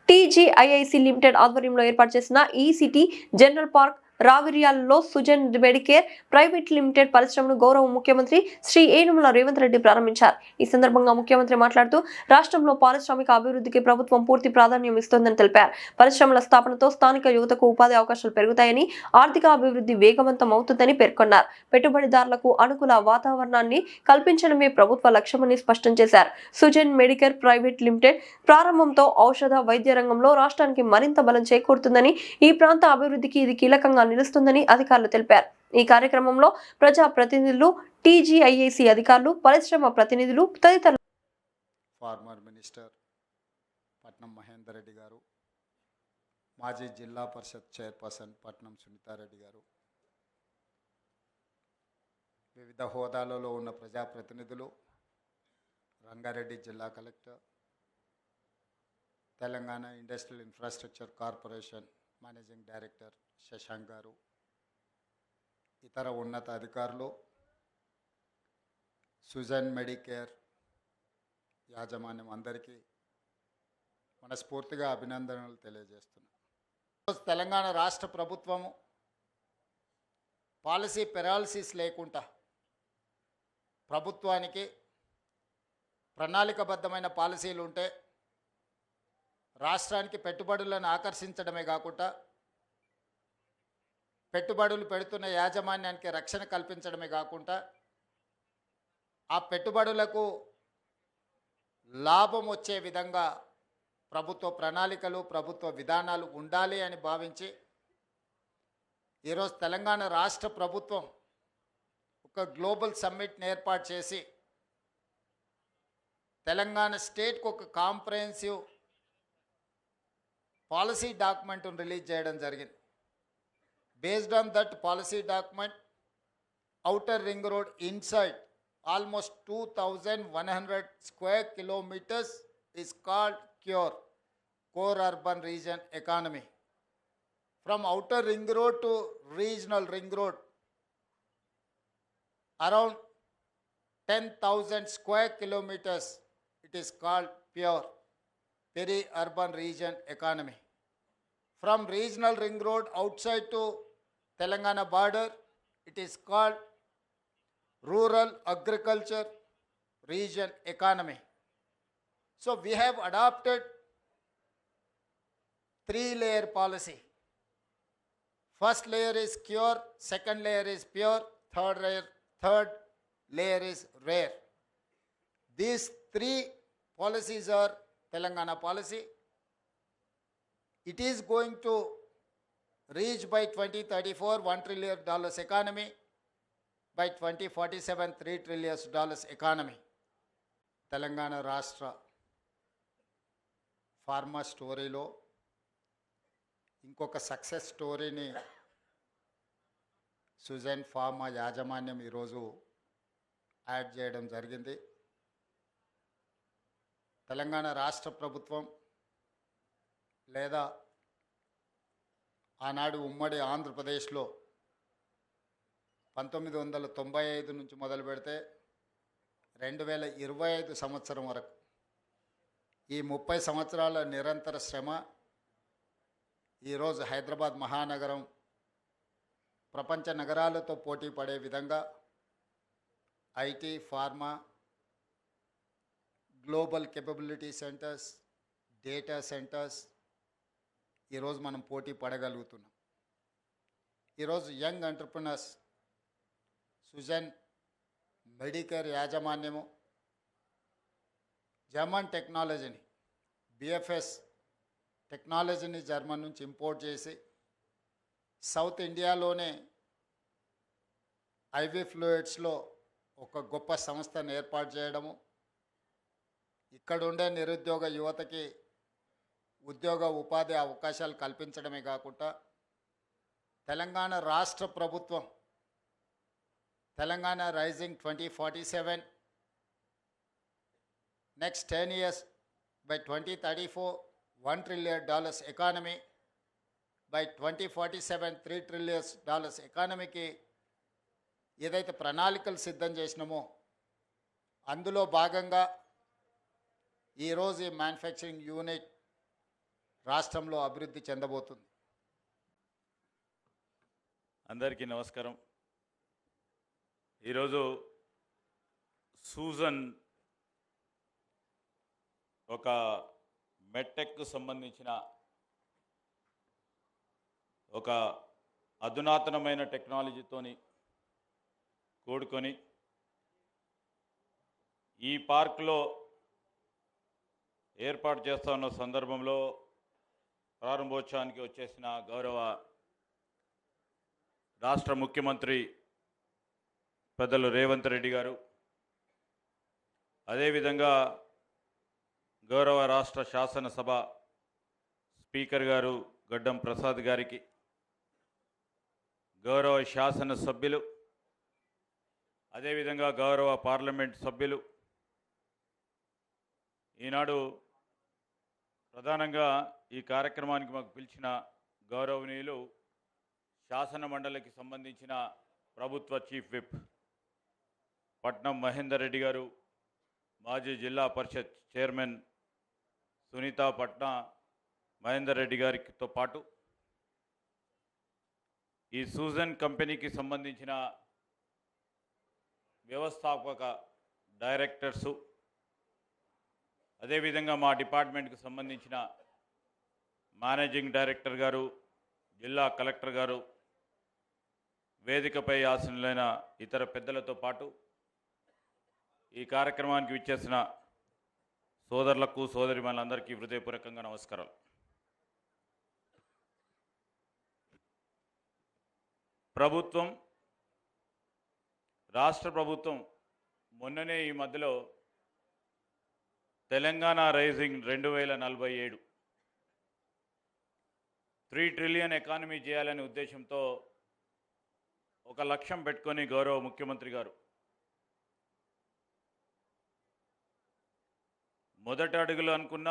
టీజీఐఐసి లిమిటెడ్ ఆధ్వర్యంలో ఏర్పాటు చేసిన ఈసిటీ జనరల్ పార్క్ రావిర్యాలలో సుజన్ మెడికేర్ ప్రైవేట్ లిమిటెడ్ పరిశ్రమను గౌరవ ముఖ్యమంత్రి శ్రీ ఏనుమల రేవంత్ రెడ్డి ప్రారంభించారు. ఈ సందర్భంగా ముఖ్యమంత్రి మాట్లాడుతూ రాష్ట్రంలో పారిశ్రామిక అభివృద్ధికి ప్రభుత్వం పూర్తి ప్రాధాన్యం ఇస్తోందని తెలిపారు. పరిశ్రమల స్థాపనతో స్థానిక యువతకు ఉపాధి అవకాశాలు పెరుగుతాయని, ఆర్థిక అభివృద్ధి వేగవంతం అవుతుందని పేర్కొన్నారు. పెట్టుబడిదారులకు అనుకూల వాతావరణాన్ని కల్పించడమే ప్రభుత్వ లక్ష్యమని స్పష్టం చేశారు. సుజన్ మెడికేర్ ప్రైవేట్ లిమిటెడ్ ప్రారంభంతో ఔషధ వైద్య రంగంలో రాష్ట్రానికి మరింత బలం చేకూరుతుందని, ఈ ప్రాంత అభివృద్ధికి ఇది కీలకంగా నిలుస్తుందని అధికారులు తెలిపారు. ఈ కార్యక్రమంలో ప్రజా ప్రతినిధులు, టీజీఐఐసి అధికారులు, పరిశ్రమ ప్రతినిధులు తదితరులు. ఫార్మర్ మినిస్టర్ పట్నం మహేందర్ రెడ్డి గారు, మాజీ జిల్లా పరిషత్ చైర్పర్సన్ పట్నం సునీతారెడ్డి గారు, వివిధ హోదాలలో ఉన్న ప్రజాప్రతినిధులు, రంగారెడ్డి జిల్లా collector, Telangana industrial infrastructure corporation managing director Shashank గారు, ఇతర ఉన్నత అధికారులు, సుజన్ మెడికేర్ యాజమాన్యం అందరికీ మనస్ఫూర్తిగా అభినందనలు తెలియజేస్తున్నాను. తెలంగాణ రాష్ట్ర ప్రభుత్వము పాలసీ పెరాలసిస్ లేకుండా ప్రభుత్వానికి ప్రణాళికబద్ధమైన పాలసీలు ఉంటే రాష్ట్రానికి పెట్టుబడులను ఆకర్షించడమే కాకుండా పెట్టుబడులు పెడుతున్న యాజమాన్యానికి రక్షణ కల్పించడమే కాకుండా ఆ పెట్టుబడులకు లాభం వచ్చే విధంగా ప్రభుత్వ ప్రణాళికలు, ప్రభుత్వ విధానాలు ఉండాలి అని భావించి ఈరోజు తెలంగాణ రాష్ట్ర ప్రభుత్వం ఒక గ్లోబల్ సమ్మిట్ని ఏర్పాటు చేసి తెలంగాణ స్టేట్కి ఒక కాంప్రహెన్సివ్ పాలసీ డాక్యుమెంట్ను రిలీజ్ చేయడం జరిగింది. Based on that policy document, outer ring road inside almost 2,100 square kilometers is called CURE, Core Urban Region Economy. From outer ring road to regional ring road, around 10,000 square kilometers, it is called PURE, Peri-Urban Region Economy. From regional ring road outside to Telangana border, it is called Rural Agriculture, region economy. So we have adopted 3-layer policy. First layer is cure, second layer is pure, third layer is rare. These 3 policies are Telangana policy. It is going to reach by 2034 $1 trillion economy, by 2047 $3 trillion economy. Telangana Rashtra pharma స్టోరీలో ఇంకొక success స్టోరీని Sujan pharma యాజమాన్యం ఈరోజు add చేయడం జరిగింది. తెలంగాణ రాష్ట్ర ప్రభుత్వం లేదా ఆనాడు ఉమ్మడి ఆంధ్రప్రదేశ్లో 1995 నుంచి మొదలు పెడితే 2025 సంవత్సరం వరకు ఈ 30 సంవత్సరాల నిరంతర శ్రమ ఈరోజు హైదరాబాద్ మహానగరం ప్రపంచ నగరాలతో పోటీ పడే విధంగా IT, pharma, global capability centres, data centres ఈరోజు మనం పోటీ పడగలుగుతున్నాం. ఈరోజు యంగ్ ఎంటర్ప్రినర్స్ సుజన్ మెడికేర్ యాజమాన్యము జర్మన్ టెక్నాలజీని, బిఎఫ్ఎస్ టెక్నాలజీని జర్మన్ నుంచి ఇంపోర్ట్ చేసి సౌత్ ఇండియాలోనే ఐవి ఫ్లూయిడ్స్లో ఒక గొప్ప సంస్థను ఏర్పాటు చేయడము, ఇక్కడుండే నిరుద్యోగ యువతకి ఉద్యోగ ఉపాధి అవకాశాలు కల్పించడమే కాకుండా తెలంగాణ రాష్ట్ర ప్రభుత్వం Telangana rising 2047 next 10 years by 2034 $1 trillion economy, by 2047 $3 trillion ఎకానమీకి ఏదైతే ప్రణాళికలు సిద్ధం చేసినామో అందులో భాగంగా ఈరోజు ఈ మ్యానుఫ్యాక్చరింగ్ యూనిట్ రాష్ట్రంలో అభివృద్ధి చెందబోతుంది. అందరికీ నమస్కారం. ఈరోజు సూజన్ ఒక మెట్టెక్కు సంబంధించిన ఒక అధునాతనమైన టెక్నాలజీతోని కూడుకొని ఈ పార్కులో ఏర్పాటు చేస్తున్న సందర్భంలో ప్రారంభోత్సవానికి వచ్చేసిన గౌరవ రాష్ట్ర ముఖ్యమంత్రి పెద్దలు రేవంత్ రెడ్డి గారు, అదేవిధంగా గౌరవ రాష్ట్ర శాసనసభ స్పీకర్ గారు గడ్డం ప్రసాద్ గారికి, గౌరవ శాసనసభ్యులు, అదేవిధంగా గౌరవ పార్లమెంట్ సభ్యులు, ఈనాడు ప్రధానంగా ఈ కార్యక్రమానికి మాకు పిలిచిన గౌరవనీయులు శాసన మండలికి సంబంధించిన ప్రభుత్వ చీఫ్ విప్ పట్నం మహేందర్ రెడ్డి గారు, మాజీ జిల్లా పరిషత్ చైర్మన్ సునీత పట్న మహేందర్ రెడ్డి గారితో పాటు ఈ సూజన్ కంపెనీకి సంబంధించిన వ్యవస్థాపక డైరెక్టర్సు, అదేవిధంగా మా డిపార్ట్మెంట్కి సంబంధించిన మేనేజింగ్ డైరెక్టర్ గారు, జిల్లా కలెక్టర్ గారు, వేదికపై ఆసీనులైన ఇతర పెద్దలతో పాటు ఈ కార్యక్రమానికి విచ్చేసిన సోదరులకు సోదరిమణులందరికీ హృదయపూర్వకంగా నమస్కారాలు. రాష్ట్ర ప్రభుత్వం మొన్ననే ఈ మధ్యలో తెలంగాణ రైజింగ్ 2047 $3 trillion ఎకానమీ చేయాలనే ఉద్దేశంతో ఒక లక్ష్యం పెట్టుకొని గౌరవ ముఖ్యమంత్రి గారు మొదటి అడుగులు అనుకున్న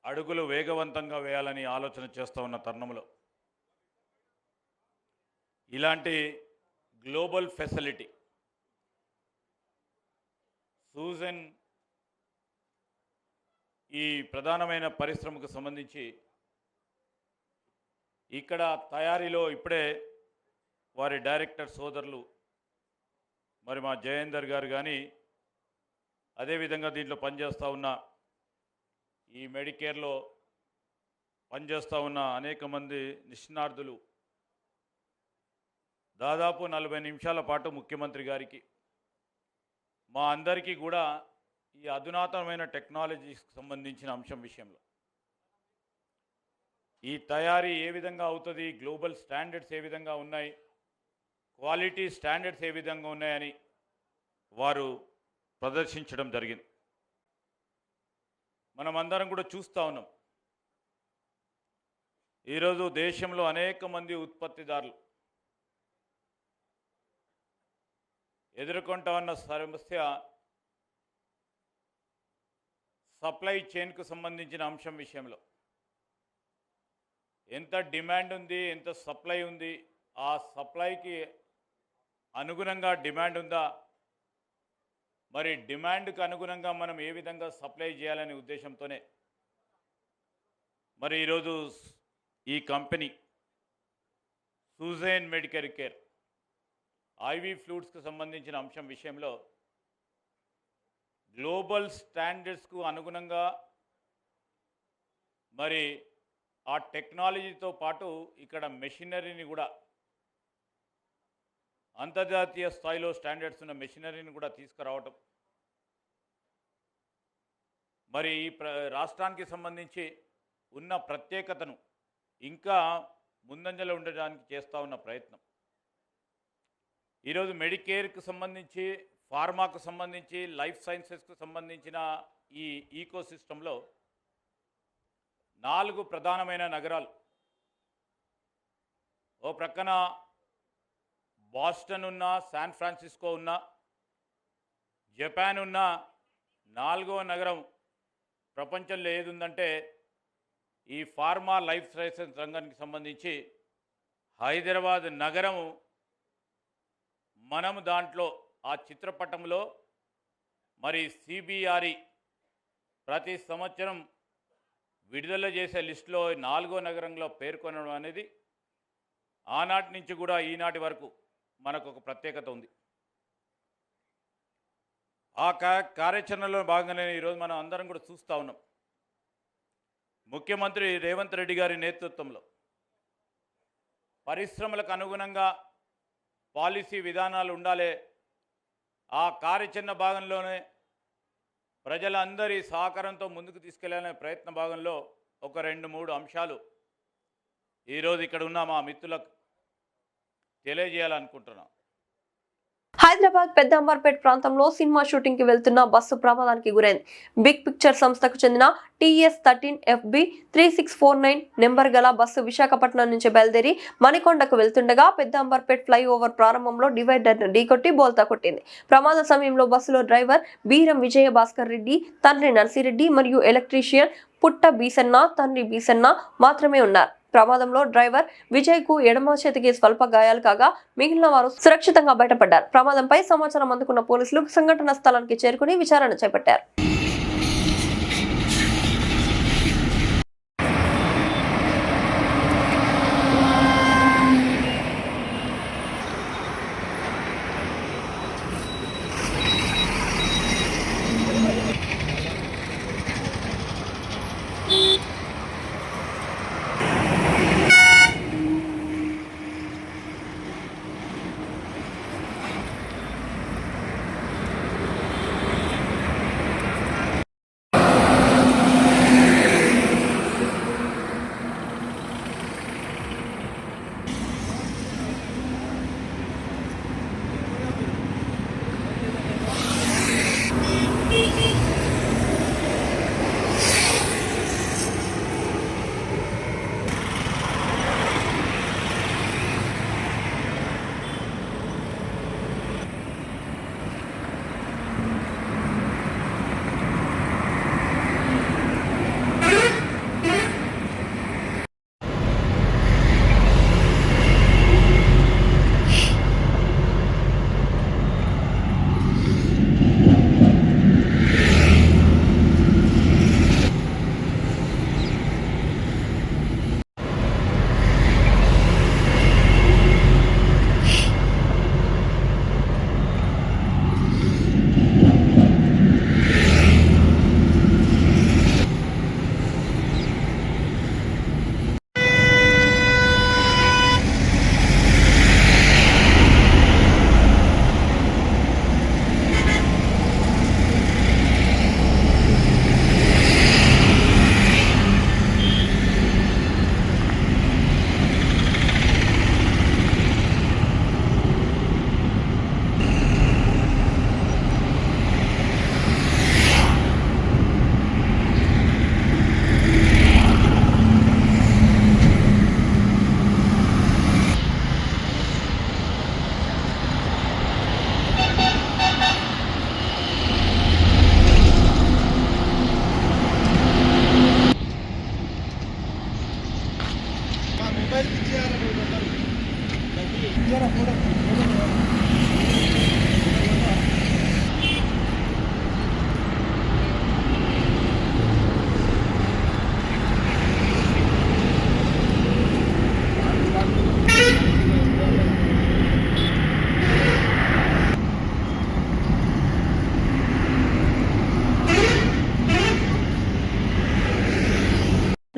అడుగులు వేగవంతంగా వేయాలని ఆలోచన చేస్తూ ఉన్న తరుణంలో ఇలాంటి గ్లోబల్ ఫెసిలిటీ సూజన్ ఈ ప్రధానమైన పరిశ్రమకు సంబంధించి ఇక్కడ తయారీలో ఇప్పుడే వారి డైరెక్టర్ సోదరులు మరి మా జయేందర్ గారు కానీ అదేవిధంగా దీంట్లో పనిచేస్తూ ఉన్న ఈ మెడికేర్లో పనిచేస్తూ ఉన్న అనేక మంది నిష్ణార్థులు దాదాపు 40 నిమిషాల పాటు ముఖ్యమంత్రి గారికి మా అందరికీ కూడా ఈ అధునాతనమైన టెక్నాలజీకి సంబంధించిన అంశం విషయంలో ఈ తయారీ ఏ విధంగా అవుతుంది, గ్లోబల్ స్టాండర్డ్స్ ఏ విధంగా ఉన్నాయి, క్వాలిటీ స్టాండర్డ్స్ ఏ విధంగా ఉన్నాయని వారు ప్రదర్శించడం జరిగింది. మనమందరం కూడా చూస్తూ ఉన్నాం. ఈరోజు దేశంలో అనేక మంది ఉత్పత్తిదారులు ఎదుర్కొంటా ఉన్న సమస్య సప్లై చైన్కు సంబంధించిన అంశం విషయంలో ఎంత డిమాండ్ ఉంది, ఎంత సప్లై ఉంది, ఆ సప్లైకి అనుగుణంగా డిమాండ్ ఉందా, మరి డిమాండ్కి అనుగుణంగా మనం ఏ విధంగా సప్లై చేయాలనే ఉద్దేశంతోనే మరి ఈరోజు ఈ కంపెనీ సూజైన్ మెడికల్ కేర్ ఐవీ ఫ్లూయిడ్స్కి సంబంధించిన అంశం విషయంలో గ్లోబల్ స్టాండర్డ్స్కు అనుగుణంగా మరి ఆ టెక్నాలజీతో పాటు ఇక్కడ మెషినరీని కూడా అంతర్జాతీయ స్థాయిలో స్టాండర్డ్స్ ఉన్న మెషినరీని కూడా తీసుకురావటం, మరి ఈ రాష్ట్రానికి సంబంధించి ఉన్న ప్రత్యేకతను ఇంకా ముందంజలో ఉండడానికి చేస్తూ ఉన్న ప్రయత్నం. ఈరోజు మెడికేర్కు సంబంధించి, ఫార్మాకు సంబంధించి, లైఫ్ సైన్సెస్కు సంబంధించిన ఈ ఈకో సిస్టంలో 4 ప్రధానమైన నగరాలు, ఓ ప్రక్కన బాస్టన్ ఉన్నా, శాన్ ఫ్రాన్సిస్కో ఉన్నా, జపాన్ ఉన్న 4వ నగరం ప్రపంచంలో ఏది ఉందంటే ఈ ఫార్మా లైఫ్ సైన్సెస్ రంగానికి సంబంధించి హైదరాబాద్ నగరం. మనం దాంట్లో ఆ చిత్రపటంలో మరి సిబిఆర్ఈ ప్రతి సంవత్సరం విడుదల చేసే లిస్టులో 4వ నగరంలో పేర్కొనడం అనేది ఆనాటి నుంచి కూడా ఈనాటి వరకు మనకు ఒక ప్రత్యేకత ఉంది. ఆ కార్యాచరణలో భాగంగానే ఈరోజు మనం అందరం కూడా చూస్తూ ఉన్నాం. ముఖ్యమంత్రి రేవంత్ రెడ్డి గారి నేతృత్వంలో పరిశ్రమలకు అనుగుణంగా పాలసీ విధానాలు ఉండాలి. ఆ కార్యాచరణ భాగంలోనే ప్రజలందరి సహకారంతో ముందుకు తీసుకెళ్లాలనే ప్రయత్న భాగంలో ఒక 2-3 అంశాలు ఈరోజు ఇక్కడ ఉన్న మా మిత్రులకు తెలియజేయాలనుకుంటున్నాం. హైదరాబాద్ పెద్ద అంబర్పేట్ ప్రాంతంలో సినిమా షూటింగ్ కి వెళ్తున్న బస్సు ప్రమాదానికి గురైంది. బిగ్ పిక్చర్ సంస్థకు చెందిన TS13FB 3649 నెంబర్ గల బస్సు విశాఖపట్నం నుంచి బయలుదేరి మణికొండకు వెళ్తుండగా పెద్ద అంబర్పేట్ ఫ్లైఓవర్ ప్రారంభంలో డివైడర్ ను ఢీకొట్టి బోల్తా కొట్టింది. ప్రమాద సమయంలో బస్సులో డ్రైవర్ బీరం విజయ భాస్కర్ రెడ్డి, తండ్రి నర్సిరెడ్డి మరియు ఎలక్ట్రీషియన్ పుట్ట బీసన్న, తండ్రి బీసన్న మాత్రమే ఉన్నారు. ప్రమాదంలో డ్రైవర్ విజయ్ కు ఎడమ చేతికి స్వల్ప గాయాలు కాగా మిగిలిన వారు సురక్షితంగా బయటపడ్డారు. ప్రమాదంపై సమాచారం అందుకున్న పోలీసులు సంఘటన స్థలానికి చేరుకుని విచారణ చేపట్టారు.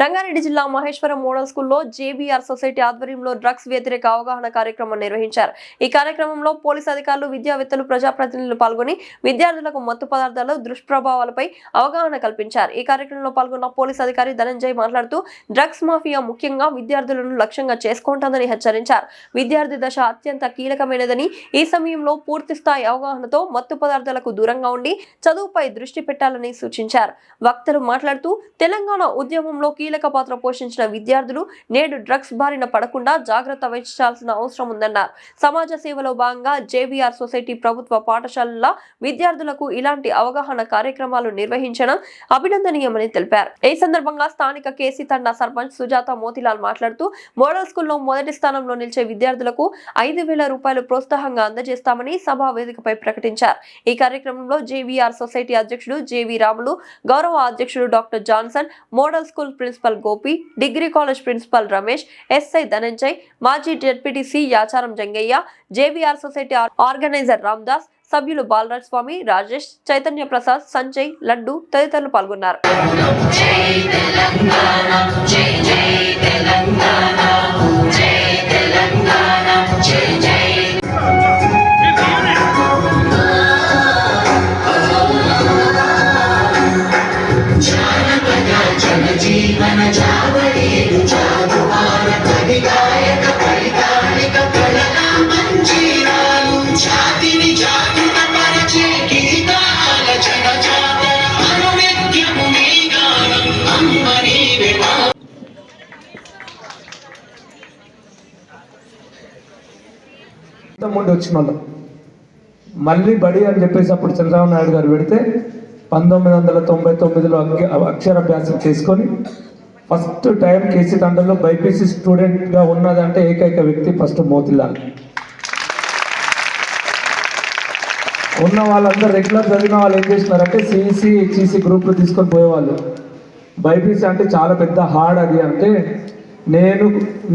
రంగారెడ్డి జిల్లా మహేశ్వరం మోడల్ స్కూల్లో జేబీఆర్ సొసైటీ ఆధ్వర్యంలో డ్రగ్స్ వ్యతిరేక అవగాహన కార్యక్రమం నిర్వహించారు. ఈ కార్యక్రమంలో పోలీసు అధికారులు, విద్యావేత్తలు, ప్రజాప్రతినిధులు పాల్గొని విద్యార్థులకు మత్తు పదార్థాల దుష్ప్రభావాలపై అవగాహన కల్పించారు. ఈ కార్యక్రమంలో పాల్గొన్న పోలీసు అధికారి ధనంజయ్ మాట్లాడుతూ డ్రగ్స్ మాఫియా ముఖ్యంగా విద్యార్థులను లక్ష్యంగా చేసుకుంటుందని హెచ్చరించారు. విద్యార్థి దశ అత్యంత కీలకమైనదని, ఈ సమయంలో పూర్తి స్థాయి అవగాహనతో మత్తు పదార్థాలకు దూరంగా ఉండి చదువుపై దృష్టి పెట్టాలని సూచించారు. వక్తలు మాట్లాడుతూ తెలంగాణ ఉద్యమంలో కీలక పాత్ర పోషించిన విద్యార్థులు నేడు డ్రగ్స్ బారిన పడకుండా జాగ్రత్త వహించాల్సిన అవసరం ఉందన్నారు. సమాజ సేవలో భాగంగా జేబీఆర్ సొసైటీ ప్రభుత్వ పాఠశాలల విద్యార్థులకు ఇలాంటి అవగాహన కార్యక్రమాలు నిర్వహించడం అభినందనీయమని తెలిపారు. ఈ సందర్భంగా స్థానిక కేసీ తండా సర్పంచ్ సుజాత మోతిలాల్ మాట్లాడుతూ మోడల్ స్కూల్లో మొదటి స్థానంలో నిలిచే విద్యార్థులకు 5,000 రూపాయలు ప్రోత్సాహంగా అందజేస్తామని సభా వేదికపై ప్రకటించారు. ఈ కార్యక్రమంలో జేబీఆర్ సొసైటీ అధ్యక్షుడు జేవీ రాములు, గౌరవ అధ్యక్షుడు doctor Johnson, model school principal Gopi, degree college principal Ramesh, SI Dhananjay, మాజీ ZPTC Yacharam Jangaiah, JBR society organiser Ramdas, సభ్యులు బాలరాజ్ స్వామి, రాజేష్, చైతన్య ప్రసాద్, సంజయ్, లడ్డు తదితరులు పాల్గొన్నారు. ముందు వచ్చిన వాళ్ళం మళ్ళీ బడి అని చెప్పేసి అప్పుడు చంద్రబాబు నాయుడు గారు పెడితే 1999లో అక్షరాభ్యాసం చేసుకొని ఫస్ట్ టైం కేసీ తండలో బైపీసీ స్టూడెంట్గా ఉన్నదంటే ఏకైక వ్యక్తి ఫస్ట్ మోతిలాల్. ఉన్న వాళ్ళందరూ రెగ్యులర్ చదివిన వాళ్ళు ఏం చేసినారంటే సిఈసి, హెచ్ఈసి గ్రూప్లు తీసుకొని పోయేవాళ్ళు. బైపీసీ అంటే చాలా పెద్ద హార్డ్ అది అంటే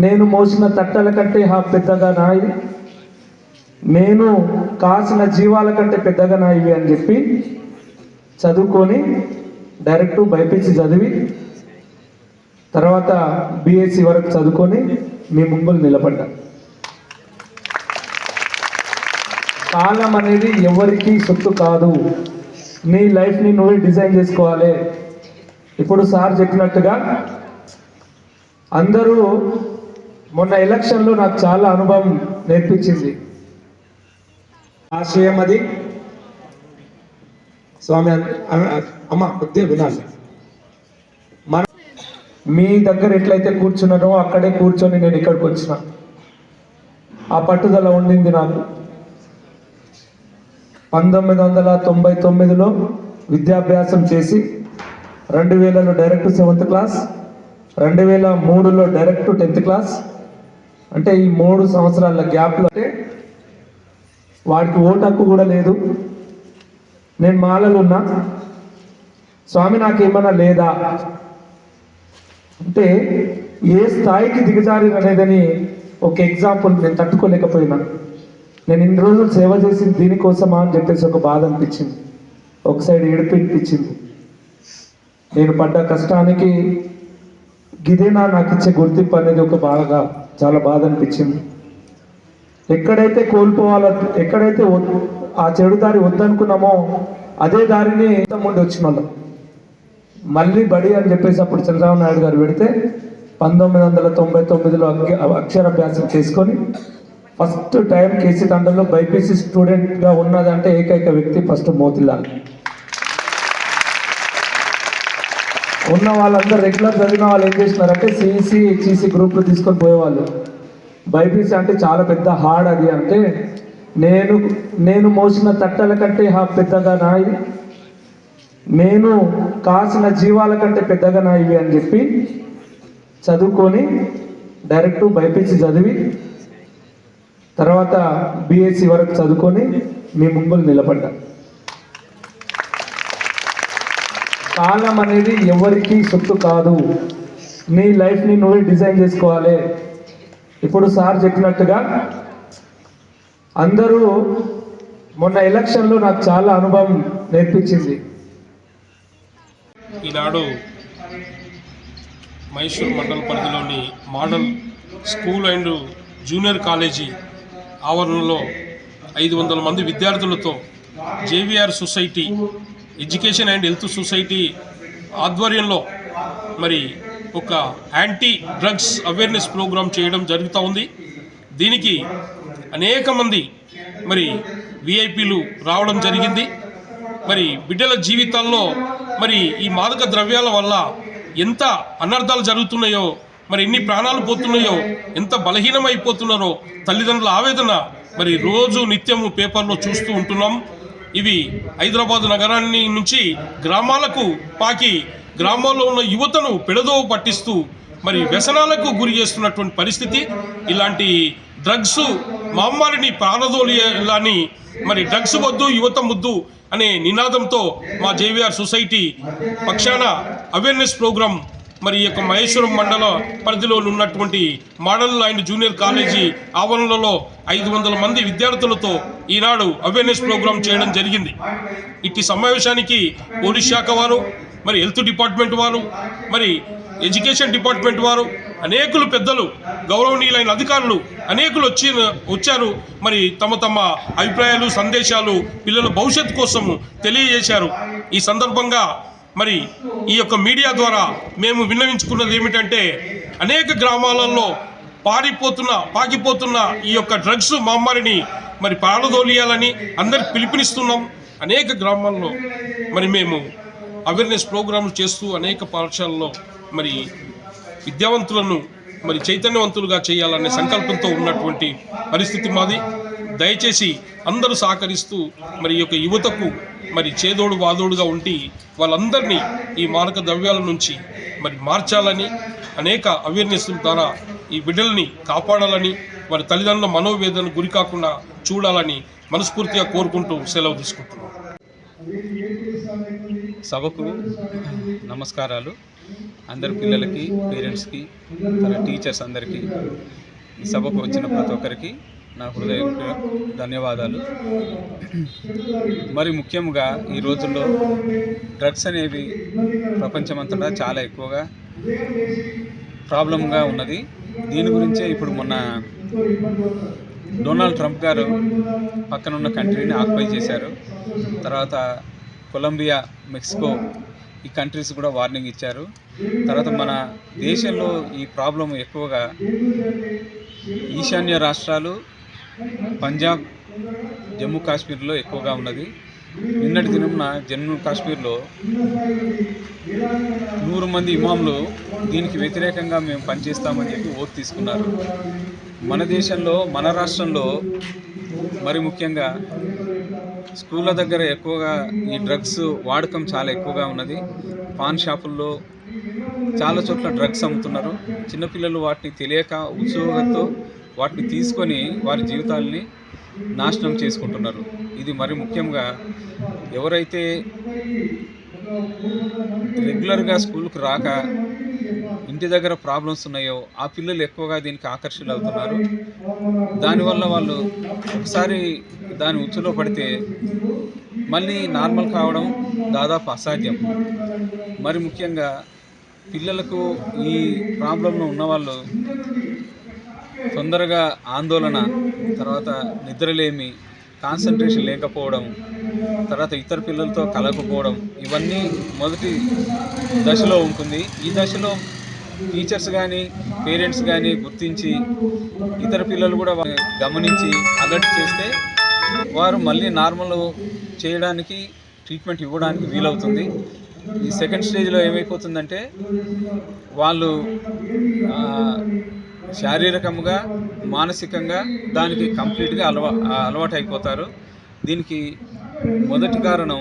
నేను మోసిన తట్టల కంటే పెద్దగా నాయి, నేను కాసిన జీవాల కంటే పెద్దగా నా ఇవి అని చెప్పి చదువుకొని డైరెక్ట్ బైపీసీ చదివి తర్వాత బీఎస్సీ వరకు చదువుకొని మీ ముందు నిలబడ్డా. కాలం అనేది ఎవరికి సొత్తు కాదు, నీ లైఫ్ని నువ్వే డిజైన్ చేసుకోవాలి. ఇప్పుడు సార్ చెప్పినట్టుగా అందరూ మొన్న ఎలక్షన్లో నాకు చాలా అనుభవం నేర్పించింది. ఆశయం అది స్వామి అమ్మ కొద్దిగా వినాలి. మన మీ దగ్గర ఎట్లయితే కూర్చున్నానో అక్కడే కూర్చొని నేను ఇక్కడికి వచ్చిన. ఆ పట్టుదల ఉండింది నాకు. 1999లో విద్యాభ్యాసం చేసి 2000లో డైరెక్ట్ 7th క్లాస్, 2003లో డైరెక్ట్ 10th క్లాస్. అంటే ఈ 3 సంవత్సరాల గ్యాప్లో అంటే వాడికి ఓటు హక్కు కూడా లేదు. నేను మాలలు ఉన్నా, స్వామి నాకేమన్నా లేదా అంటే ఏ స్థాయికి దిగజారి అనేదని ఒక ఎగ్జాంపుల్ నేను తట్టుకోలేకపోయినా. నేను ఇన్ని రోజులు సేవ చేసింది దీనికోసమా అని చెప్పేసి ఒక బాధ అనిపించింది, ఒక సైడ్ ఏడుపు అనిపించింది. నేను పడ్డ కష్టానికి గిదేనా నాకు ఇచ్చే గుర్తింపు అనేది ఒక చాలా బాధ అనిపించింది. ఎక్కడైతే కోల్పోవాలో, ఎక్కడైతే ఆ చెడు దారి వద్దనుకున్నామో అదే దారిని ముందు వచ్చిన వాళ్ళం మళ్ళీ బడి అని చెప్పేసి అప్పుడు చంద్రబాబు నాయుడు గారు పెడితే 1999లో అక్షరాభ్యాసం చేసుకొని ఫస్ట్ టైం కేసీ తండలో బైపీసీ స్టూడెంట్గా ఉన్నదంటే ఏకైక వ్యక్తి ఫస్ట్ మోతిలాల్. ఉన్న వాళ్ళందరూ రెగ్యులర్ చదివిన వాళ్ళు ఏం చేసినారంటే సిఈసి, హెచ్ఈసి గ్రూప్లు తీసుకొని పోయేవాళ్ళు. బైపీసీ అంటే చాలా పెద్ద హార్డ్ అది అంటే నేను మోసిన తట్టల కంటే పెద్దగా నాయి, నేను కాసిన జీవాల కంటే పెద్దగా నా ఇవి అని చెప్పి చదువుకొని డైరెక్ట్ బైపీసీ చదివి తర్వాత బీఎస్సీ వరకు చదువుకొని మీ ముందు నిలబడ్డా. కాలం అనేది ఎవరికి సొత్తు కాదు, నీ లైఫ్ని నువ్వే డిజైన్ చేసుకోవాలి. ఇప్పుడు సార్ చెప్పినట్టుగా అందరూ మొన్న ఎలక్షన్లో నాకు చాలా అనుభవం నేర్పించింది. ఈనాడు మహేశ్వరం మండల పరిధిలోని model school and junior college ఆవరణలో 500 మంది విద్యార్థులతో JVR society education and health society ఆధ్వర్యంలో మరి ఒక యాంటీ డ్రగ్స్ అవేర్నెస్ ప్రోగ్రాం చేయడం జరుగుతూ ఉంది. దీనికి అనేక మంది మరి విఐపీలు రావడం జరిగింది. మరి బిడ్డల జీవితాల్లో మరి ఈ మాదక ద్రవ్యాల వల్ల ఎంత అనర్థాలు జరుగుతున్నాయో, మరి ఎన్ని ప్రాణాలు పోతున్నాయో, ఎంత బలహీనమైపోతున్నారో తల్లిదండ్రుల ఆవేదన మరి రోజు నిత్యము పేపర్లో చూస్తూ ఉంటున్నాం. ఇవి హైదరాబాదు నగరాన్ని నుంచి గ్రామాలకు పాకి గ్రామాల్లో ఉన్న యువతను పెడదోవ పట్టిస్తూ మరి వ్యసనాలకు గురి చేస్తున్నటువంటి పరిస్థితి. ఇలాంటి డ్రగ్స్ మహమ్మారిని పారదోలాలని మరి డ్రగ్స్ వద్దు యువత ముద్దు అనే నినాదంతో మా జేవిఆర్ సొసైటీ పక్షాన అవేర్నెస్ ప్రోగ్రాం మరి ఈ యొక్క మహేశ్వరం మండల పరిధిలో ఉన్నటువంటి మోడల్ అండ్ జూనియర్ కాలేజీ ఆవరణలో 500 మంది విద్యార్థులతో ఈనాడు అవేర్నెస్ ప్రోగ్రాం చేయడం జరిగింది. ఇట్టి సమావేశానికి పోలీస్ శాఖ వారు, మరి హెల్త్ డిపార్ట్మెంట్ వారు, మరి ఎడ్యుకేషన్ డిపార్ట్మెంట్ వారు, అనేకులు పెద్దలు, గౌరవనీయులైన అధికారులు అనేకులు వచ్చారు. మరి తమ తమ అభిప్రాయాలు, సందేశాలు పిల్లల భవిష్యత్తు కోసము తెలియజేశారు. ఈ సందర్భంగా మరి ఈ యొక్క మీడియా ద్వారా మేము విన్నవించుకున్నది ఏమిటంటే, అనేక గ్రామాలలో పాకిపోతున్న ఈ యొక్క డ్రగ్స్ మహమ్మారిని మరి పారదోలియాలని అందరికి పిలుపునిస్తున్నాం. అనేక గ్రామాల్లో మరి మేము అవేర్నెస్ ప్రోగ్రాంలు చేస్తూ అనేక పాఠశాలలో మరి విద్యావంతులను మరి చైతన్యవంతులుగా చేయాలనే సంకల్పంతో ఉన్నటువంటి పరిస్థితి మాది. దయచేసి అందరూ సహకరిస్తూ మరి ఈ యొక్క యువతకు మరి చేదోడు వాదోడుగా ఉండి వాళ్ళందరినీ ఈ మారక ద్రవ్యాల నుంచి మరి మార్చాలని, అనేక అవేర్నెస్ ద్వారా ఈ బిడ్డల్ని కాపాడాలని, వారి తల్లిదండ్రుల మనోవేదన గురి కాకుండా చూడాలని మనస్ఫూర్తిగా కోరుకుంటూ సెలవు తీసుకుంటున్నాం. సభకు నమస్కారాలు. అందరి పిల్లలకి, పేరెంట్స్కి, టీచర్స్ అందరికీ, ఈ సభకు వచ్చిన ప్రతి ఒక్కరికి నా హృదయపూర్వక ధన్యవాదాలు. మరి ముఖ్యంగా ఈ రోజుల్లో డ్రగ్స్ అనేవి ప్రపంచమంతటా చాలా ఎక్కువగా ప్రాబ్లంగా ఉన్నది. దీని గురించే ఇప్పుడు మొన్న డొనాల్డ్ ట్రంప్ గారు పక్కనున్న కంట్రీని ఆక్యుపై చేశారు. తర్వాత కొలంబియా, మెక్సికో ఈ కంట్రీస్ కూడా వార్నింగ్ ఇచ్చారు. తర్వాత మన దేశంలో ఈ ప్రాబ్లం ఎక్కువగా ఈశాన్య రాష్ట్రాలు, పంజాబ్, జమ్మూ కాశ్మీర్లో ఎక్కువగా ఉన్నది. నిన్నటి దినంన జమ్మూ కాశ్మీర్లో 100 మంది ఇమాంలు దీనికి వ్యతిరేకంగా మేము పనిచేస్తామని చెప్పి ఓటు తీసుకున్నారు. మన దేశంలో, మన రాష్ట్రంలో మరి ముఖ్యంగా స్కూళ్ళ దగ్గర ఎక్కువగా ఈ డ్రగ్స్ వాడకం చాలా ఎక్కువగా ఉన్నది. పాన్ షాపుల్లో చాలా చోట్ల డ్రగ్స్ అమ్ముతున్నారు. చిన్నపిల్లలు వాటిని తెలియక ఉత్సుకతతో వాటిని తీసుకొని వారి జీవితాలని నాశనం చేసుకుంటున్నారు. ఇది మరి ముఖ్యంగా ఎవరైతే రెగ్యులర్గా స్కూల్కి రాక ఇంటి దగ్గర ప్రాబ్లమ్స్ ఉన్నాయో ఆ పిల్లలు ఎక్కువగా దీనికి ఆకర్షితులు అవుతున్నారు. దానివల్ల వాళ్ళు ఒకసారి దాని ఉచ్చులో పడితే మళ్ళీ నార్మల్ కావడం దాదాపు అసాధ్యం. మరి ముఖ్యంగా పిల్లలకు ఈ ప్రాబ్లంలో ఉన్నవాళ్ళు తొందరగా ఆందోళన, తర్వాత నిద్రలేమి, కాన్సన్ట్రేషన్ లేకపోవడం, తర్వాత ఇతర పిల్లలతో కలగకపోవడం, ఇవన్నీ మొదటి దశలో ఉంటుంది. ఈ దశలో టీచర్స్ కానీ, పేరెంట్స్ కానీ గుర్తించి ఇతర పిల్లలు కూడా గమనించి అలర్ట్ చేస్తే వారు మళ్ళీ నార్మల్ చేయడానికి, ట్రీట్మెంట్ ఇవ్వడానికి వీలవుతుంది. ఈ సెకండ్ స్టేజ్లో ఏమైపోతుందంటే వాళ్ళు శారీరకంగా, మానసికంగా దానికి కంప్లీట్గా అలవాటు అయిపోతారు. దీనికి మొదటి కారణం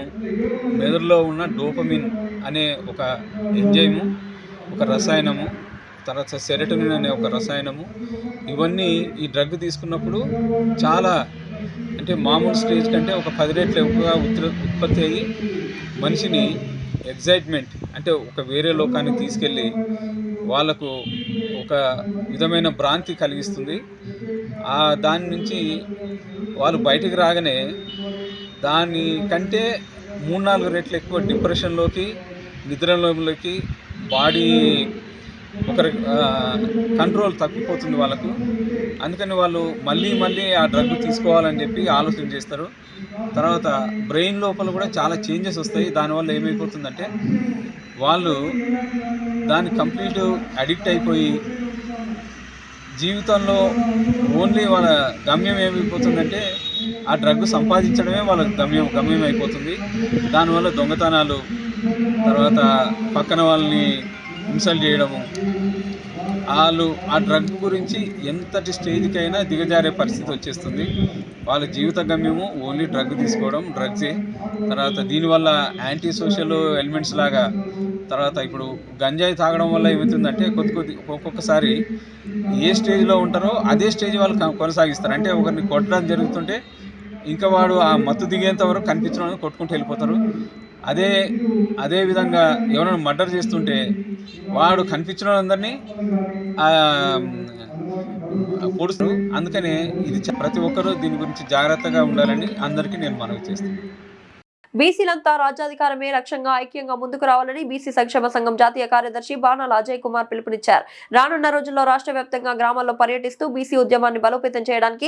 మెదడులో ఉన్న డోపమిన్ అనే ఒక ఎంజైము, ఒక రసాయనము, తర్వాత సెరటోనిన్ అనే ఒక రసాయనము. ఇవన్నీ ఈ డ్రగ్ తీసుకున్నప్పుడు చాలా, అంటే మామూలు స్టేజ్ కంటే ఒక 10 రెట్లు ఎక్కువగా ఉత్పత్తి అయ్యి మనిషిని ఎగ్జైట్మెంట్, అంటే ఒక వేరే లోకానికి తీసుకెళ్ళి వాళ్ళకు ఒక విధమైన భ్రాంతి కలిగిస్తుంది. దాని నుంచి వాళ్ళు బయటికి రాగానే దానికంటే 3-4 రెట్లు ఎక్కువ డిప్రెషన్లోకి, నిద్రలోకి, బాడీ ఒకరి కంట్రోల్ తప్పిపోతుంది వాళ్ళకు. అందుకని వాళ్ళు మళ్ళీ ఆ డ్రగ్ తీసుకోవాలని చెప్పి ఆలోచన చేస్తారు. తర్వాత బ్రెయిన్ లోపల కూడా చాలా చేంజెస్ వస్తాయి. దానివల్ల ఏమైపోతుందంటే వాళ్ళు దాన్ని కంప్లీట్ అడిక్ట్ అయిపోయి జీవితంలో ఓన్లీ వాళ్ళ గమ్యం ఏమైపోతుందంటే ఆ డ్రగ్ సంపాదించడమే వాళ్ళ గమ్యం అయిపోతుంది. దానివల్ల దొంగతనాలు, తర్వాత పక్కన వాళ్ళని ఇన్సల్ట్ చేయడము, వాళ్ళు ఆ డ్రగ్ గురించి ఎంతటి స్టేజ్కైనా దిగజారే పరిస్థితి వచ్చేస్తుంది. వాళ్ళ జీవిత గమ్యము ఓన్లీ డ్రగ్ తీసుకోవడం, డ్రగ్సే. తర్వాత దీనివల్ల యాంటీ సోషల్ ఎలిమెంట్స్ లాగా, తర్వాత ఇప్పుడు గంజాయి తాగడం వల్ల ఏమవుతుందంటే ఒక్కొక్కసారి ఏ స్టేజ్లో ఉంటారో అదే స్టేజ్ వాళ్ళు కొనసాగిస్తారు. అంటే ఒకరిని కొట్టడం జరుగుతుంటే ఇంకా వాడు ఆ మత్తు దిగేంత వరకు కనిపించడం కొట్టుకుంటూ వెళ్ళిపోతారు. అదే విధంగా ఎవరైనా మర్డర్ చేస్తుంటే వాడు కనిపించిన అందరినీ పొడుస్తారు. అందుకనే ఇది ప్రతి ఒక్కరూ దీని గురించి జాగ్రత్తగా ఉండాలని అందరికీ నేను మనవి చేస్తున్నాను. బీసీలంతా రాజ్యాధికారమే లక్ష్యంగా ఐక్యంగా ముందుకు రావాలని బీసీ సంక్షేమ సంఘం జాతీయ కార్యదర్శి బాణాల అజయ్ కుమార్ పిలుపునిచ్చారు. రానున్న రోజుల్లో రాష్ట్ర వ్యాప్తంగా గ్రామాల్లో పర్యటిస్తూ బీసీ ఉద్యమాన్ని బలోపేతం చేయడానికి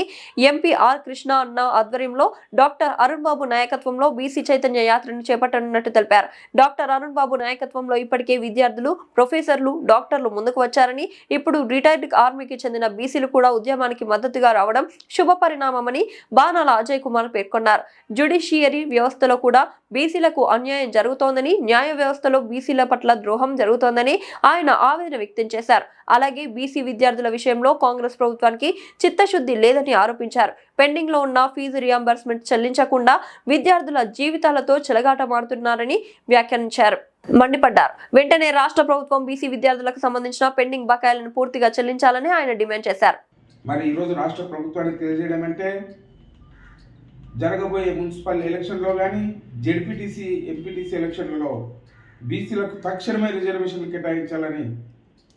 ఎంపీ ఆర్ కృష్ణ అన్న ఆధ్వర్యంలో డాక్టర్ అరుణ్ బాబు నాయకత్వంలో బీసీ చైతన్య యాత్రను చేపట్టనున్నట్టు తెలిపారు. డాక్టర్ అరుణ్ బాబు నాయకత్వంలో ఇప్పటికే విద్యార్థులు, ప్రొఫెసర్లు, డాక్టర్లు ముందుకు వచ్చారని, ఇప్పుడు రిటైర్డ్ ఆర్మీకి చెందిన బీసీలు కూడా ఉద్యమానికి మద్దతుగా రావడం శుభ పరిణామమని బాణాల అజయ్ కుమార్ పేర్కొన్నారు. జ్యుడిషియరీ వ్యవస్థలో కూడా బీసీలకు అన్యాయం జరుగుతోందని, న్యాయ వ్యవస్థలో బీసీల పట్ల ద్రోహం జరుగుతోందని ఆయన ఆవేదన వ్యక్తం చేశారు. అలాగే బీసీ విద్యార్థుల విషయంలో కాంగ్రెస్ ప్రభుత్వానికి చిత్తశుద్ధి లేదని ఆరోపించారు. పెండింగ్ లో ఉన్న ఫీజు రియంబర్స్మెంట్ చెల్లించకుండా విద్యార్థుల జీవితాలతో చెలగాటమాడుతున్నారని వ్యాఖ్యానించారు. మండిపడ్డారు. వెంటనే రాష్ట్ర ప్రభుత్వం బీసీ విద్యార్థులకు సంబంధించిన పెండింగ్ బకాయిలను పూర్తిగా చెల్లించాలని ఆయన డిమాండ్ చేశారు. మరి ఈరోజు రాష్ట్ర ప్రభుత్వానికి తెలియజేయడం అంటే జరగబోయే మున్సిపల్ ఎలక్షన్లో కానీ జెడ్పీటీసీ, ఎంపీటీసీ ఎలక్షన్లలో బీసీలకు తక్షణమే రిజర్వేషన్లు కేటాయించాలని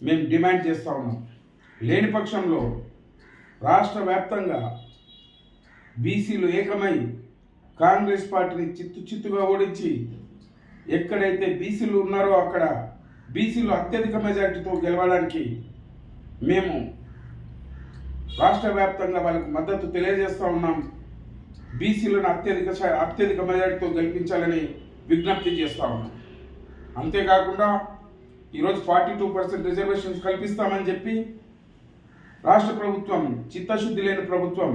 మేము డిమాండ్ చేస్తూ ఉన్నాం. లేని పక్షంలో రాష్ట్ర వ్యాప్తంగా బీసీలు ఏకమై కాంగ్రెస్ పార్టీని చిత్తుగా ఓడించి ఎక్కడైతే బీసీలు ఉన్నారో అక్కడ బీసీలు అత్యధిక మెజార్టీతో గెలవడానికి మేము రాష్ట్ర వ్యాప్తంగా వాళ్ళకు మద్దతు తెలియజేస్తూ ఉన్నాం. బీసీలను అత్యధిక మెజార్టీతో గెలిపించాలని విజ్ఞప్తి చేస్తూ ఉన్నాం. అంతేకాకుండా ఈరోజు 42% రిజర్వేషన్స్ కల్పిస్తామని చెప్పి రాష్ట్ర ప్రభుత్వం, చిత్తశుద్ధి లేని ప్రభుత్వం,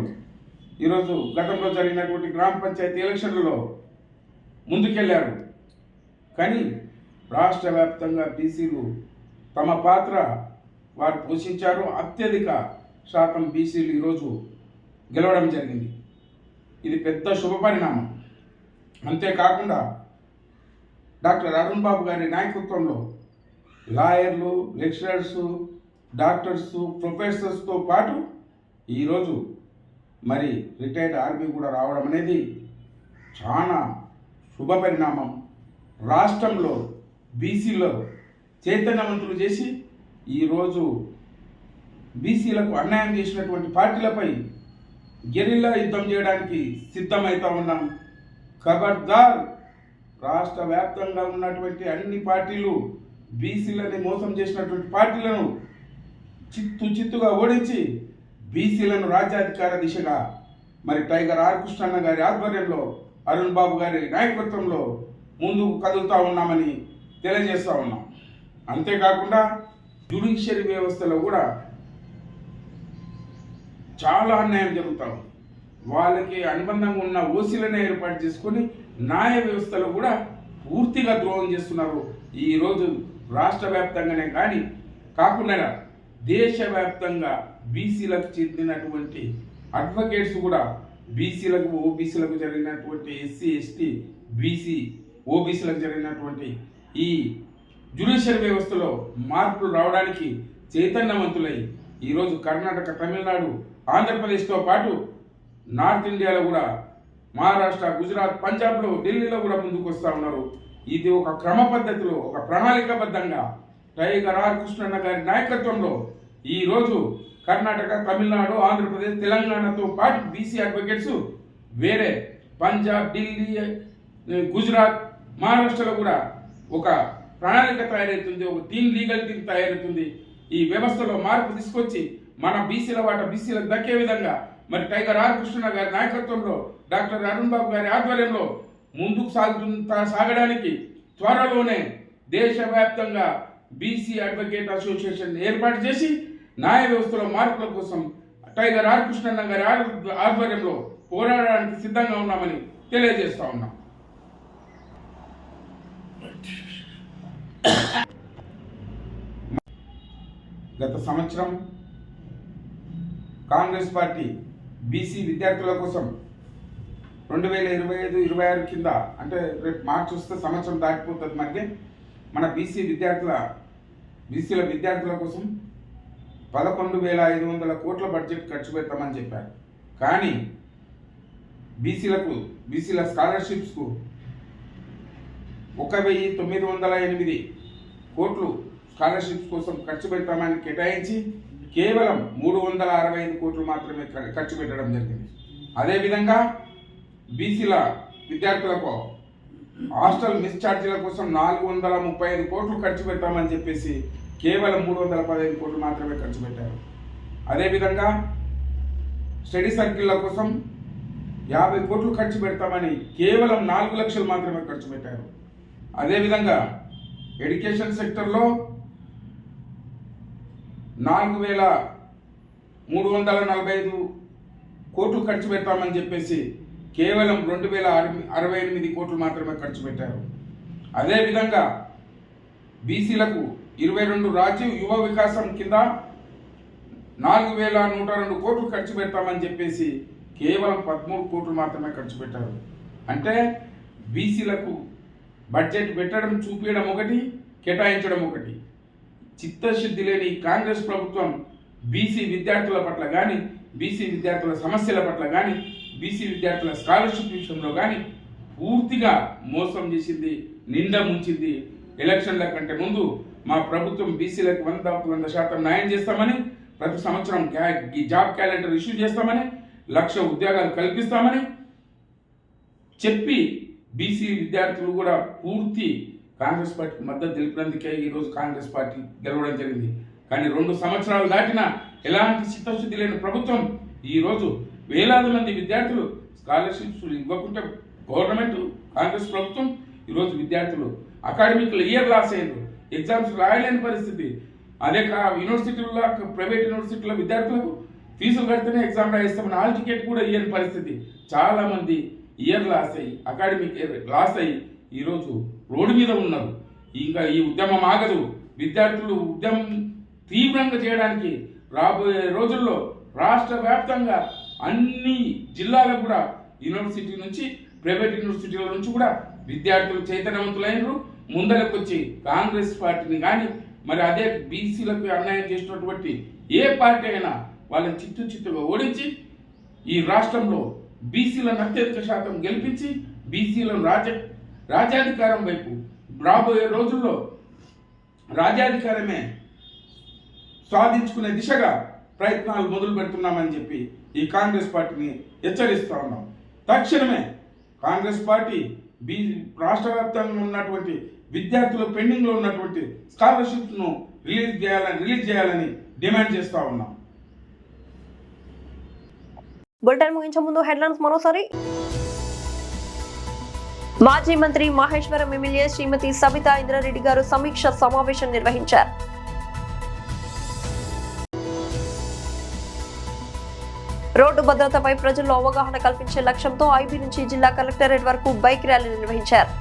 ఈరోజు గతంలో జరిగినటువంటి గ్రామ పంచాయతీ ఎలక్షన్లలో ముందుకెళ్లారు. కానీ రాష్ట్ర వ్యాప్తంగా బీసీలు తమ పాత్ర వారు పోషించారు. అత్యధిక శాతం బీసీలు ఈరోజు గెలవడం జరిగింది. ఇది పెద్ద శుభ పరిణామం. అంతేకాకుండా డాక్టర్ అరుణ్ బాబు గారి నాయకత్వంలో లాయర్లు, లెక్చరర్స్, డాక్టర్స్, ప్రొఫెసర్స్తో పాటు ఈరోజు మరి రిటైర్డ్ ఆర్మీ కూడా రావడం అనేది చాలా శుభ పరిణామం. రాష్ట్రంలో బీసీలో చైతన్యవంతులు చేసి ఈరోజు బీసీలకు అన్యాయం చేసినటువంటి పార్టీలపై గెరిల్లా యుద్ధం చేయడానికి సిద్ధమవుతా ఉన్నాం. ఖబర్దార్, రాష్ట్ర వ్యాప్తంగా ఉన్నటువంటి అన్ని పార్టీలు బీసీలని మోసం చేసినటువంటి పార్టీలను చిత్తుగా ఓడించి బీసీలను రాజ్యాధికార దిశగా మరి టైగర్ ఆర్ కృష్ణన్న గారి ఆధ్వర్యంలో, అరుణ్ బాబు గారి నాయకత్వంలో ముందుకు కదులుతూ ఉన్నామని తెలియజేస్తూ ఉన్నాం. అంతేకాకుండా జ్యుడిషియరీ వ్యవస్థలో కూడా చాలా అన్యాయం జరుగుతాం. వాళ్ళకి అనుబంధంగా ఉన్న ఓసీలను ఏర్పాటు చేసుకొని న్యాయ వ్యవస్థలో కూడా పూర్తిగా ద్రోహం చేస్తున్నారు. ఈరోజు రాష్ట్ర వ్యాప్తంగానే కానీ కాకుండా దేశవ్యాప్తంగా బీసీలకు చెందినటువంటి అడ్వకేట్స్ కూడా బీసీలకు, ఓబీసీలకు జరిగినటువంటి ఎస్సీ, ఎస్టీ, బీసీ, ఓబీసీలకు జరిగినటువంటి ఈ జ్యుడిషియరీ వ్యవస్థలో మార్పులు రావడానికి చైతన్యవంతులై ఈరోజు కర్ణాటక, తమిళనాడు, ఆంధ్రప్రదేశ్తో పాటు నార్త్ ఇండియాలో కూడా మహారాష్ట్ర, గుజరాత్, పంజాబ్లో, ఢిల్లీలో కూడా ముందుకు వస్తూ ఉన్నారు. ఇది ఒక క్రమ పద్ధతిలో, ఒక ప్రణాళికాబద్ధంగా టైగర్ ఆర్ కృష్ణన్న గారి నాయకత్వంలో ఈరోజు కర్ణాటక, తమిళనాడు, ఆంధ్రప్రదేశ్, తెలంగాణతో పాటు బీసీ అడ్వకేట్స్ వేరే పంజాబ్, ఢిల్లీ, గుజరాత్, మహారాష్ట్రలో కూడా ఒక ప్రణాళిక తయారవుతుంది, ఒక టీం లీగల్ టీం తయారవుతుంది. ఈ వ్యవస్థలో మార్పు తీసుకొచ్చి మన బీసీల వాట బీసీలకు దక్కే విధంగా మరి టైగర్ ఆర్ కృష్ణ గారి నాయకత్వంలో డాక్టర్ అరుణ్ బాబు గారి ఆధ్వర్యంలో ముందుకు సాగడానికి త్వరలోనే దేశవ్యాప్తంగా బీసీ అడ్వకేట్ అసోసియేషన్ ఏర్పాటు చేసి న్యాయ వ్యవస్థలో మార్పుల కోసం టైగర్ ఆర్ కృష్ణ గారి ఆధ్వర్యంలో పోరాడడానికి సిద్ధంగా ఉన్నామని తెలియజేస్తా ఉన్నాం. గత సంవత్సరం కాంగ్రెస్ పార్టీ బీసీ విద్యార్థుల కోసం 2025-26 కింద, అంటే రేపు మార్చి వస్తే సంవత్సరం దాటిపోతుంది, మధ్య మన బీసీల విద్యార్థుల కోసం 11,500 కోట్ల బడ్జెట్ ఖర్చు పెడతామని చెప్పారు. కానీ బీసీల స్కాలర్షిప్స్కు 1,908 కోట్లు స్కాలర్షిప్స్ కోసం ఖర్చు పెడతామని కేటాయించి కేవలం 365 కోట్లు మాత్రమే ఖర్చు పెట్టడం జరిగింది. అదేవిధంగా బీసీల విద్యార్థులకు హాస్టల్ మిస్ ఛార్జీల కోసం 435 కోట్లు ఖర్చు పెడతామని చెప్పేసి కేవలం 315 కోట్లు మాత్రమే ఖర్చు పెట్టారు. అదేవిధంగా స్టడీ సర్కిళ్ళ కోసం 50 కోట్లు ఖర్చు పెడతామని కేవలం 4 లక్షలు మాత్రమే ఖర్చు పెట్టారు. అదేవిధంగా ఎడ్యుకేషన్ సెక్టర్లో 4,345 కోట్లు ఖర్చు పెడతామని చెప్పేసి కేవలం 2,068 కోట్లు మాత్రమే ఖర్చు పెట్టారు. అదేవిధంగా బీసీలకు 22 రాజీవ్ యువ వికాసం కింద 4,102 కోట్లు ఖర్చు పెడతామని చెప్పేసి కేవలం 13 కోట్లు మాత్రమే ఖర్చు పెట్టారు. అంటే బీసీలకు బడ్జెట్ పెట్టడం, చూపించడం ఒకటి, కేటాయించడం ఒకటి. చిత్తశుద్ధి లేని కాంగ్రెస్ ప్రభుత్వం బీసీ విద్యార్థుల పట్ల కానీ, బీసీ విద్యార్థుల సమస్యల పట్ల కానీ, బీసీ విద్యార్థుల స్కాలర్షిప్ విషయంలో కానీ పూర్తిగా మోసం చేసింది, నిండా ముంచింది. ఎలక్షన్ల కంటే ముందు మా ప్రభుత్వం బీసీలకు 100% న్యాయం చేస్తామని, ప్రతి సంవత్సరం జాబ్ క్యాలెండర్ ఇష్యూ చేస్తామని, 1,00,000 ఉద్యోగాలు కల్పిస్తామని చెప్పి బీసీ విద్యార్థులు కూడా పూర్తి కాంగ్రెస్ పార్టీకి మద్దతు తెలిపినందుకే ఈరోజు కాంగ్రెస్ పార్టీ గెలవడం జరిగింది. కానీ 2 సంవత్సరాలు దాటినా ఎలాంటి చిత్తశుద్ధి లేని ప్రభుత్వం ఈరోజు వేలాది మంది విద్యార్థులు స్కాలర్షిప్స్ ఇవ్వకుంటే గవర్నమెంట్ కాంగ్రెస్ ప్రభుత్వం ఈరోజు విద్యార్థులు అకాడమిక్ ఇయర్ లాస్ అయ్యారు, ఎగ్జామ్స్ రాయలేని పరిస్థితి. అదే యూనివర్సిటీల్లో, ప్రైవేట్ యూనివర్సిటీల విద్యార్థులకు ఫీజులు కడితేనే ఎగ్జామ్ రాయిస్తామని హాల్ టికెట్ కూడా ఇయ్యని పరిస్థితి. చాలామంది ఇయర్ లాస్ అయ్యి, అకాడమిక్ ఇయర్ లాస్ అయ్యి ఈరోజు రోడ్డు మీద ఉన్నారు. ఇంకా ఈ ఉద్యమం ఆగదు. విద్యార్థులు ఉద్యమం తీవ్రంగా చేయడానికి రాబోయే రోజుల్లో రాష్ట్ర వ్యాప్తంగా అన్ని జిల్లాలకు కూడా యూనివర్సిటీ నుంచి, ప్రైవేట్ యూనివర్సిటీల నుంచి కూడా విద్యార్థులు చైతన్యవంతులైనరు. ముందరకు వచ్చి కాంగ్రెస్ పార్టీని కానీ, మరి అదే బీసీలకు అన్యాయం చేసినటువంటి ఏ పార్టీ అయినా వాళ్ళని చిత్తుగా ఓడించి ఈ రాష్ట్రంలో బీసీలను అత్యధిక శాతం గెలిపించి బీసీలను రాజ్యాధికారం వైపు రాబోయే రోజుల్లో రాజ్యాధికారమే సాధించుకునే దిశగా ప్రయత్నాలు మొదలు పెడుతున్నామని చెప్పి ఈ కాంగ్రెస్ పార్టీని హెచ్చరిస్తూ ఉన్నాం. తక్షణమే కాంగ్రెస్ పార్టీ రాష్ట్ర వ్యాప్తంగా ఉన్నటువంటి విద్యార్థుల పెండింగ్లో ఉన్నటువంటి స్కాలర్షిప్ను రిలీజ్ చేయాలని డిమాండ్ చేస్తూ ఉన్నాం. బులెటిన్ ముగించే ముందు హెడ్లైన్స్ మరోసారి. మాజీ మంత్రి మహేశ్వరం ఎమ్మెల్యే శ్రీమతి సబితా ఇంద్రారెడ్డి గారు సమీక్ష సమావేశం నిర్వహించారు. రోడ్డు భద్రతపై ప్రజల్లో అవగాహన కల్పించే లక్ష్యంతో ఐబీ నుంచి జిల్లా కలెక్టరేట్ వరకు బైక్ ర్యాలీ నిర్వహించారు.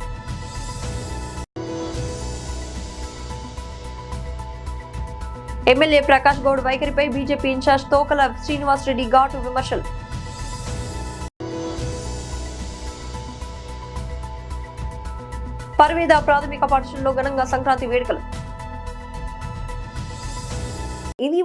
ఎమ్మెల్యే ప్రకాష్ గౌడ్ వైఖరిపై బీజేపీ ఇన్ఛార్జ్ తోకల శ్రీనివాస్ రెడ్డి ఘాటు విమర్శలు. పర్వేద ప్రాథమిక పాఠశాలలో ఘనంగా సంక్రాంతి వేడుకలు. ఇది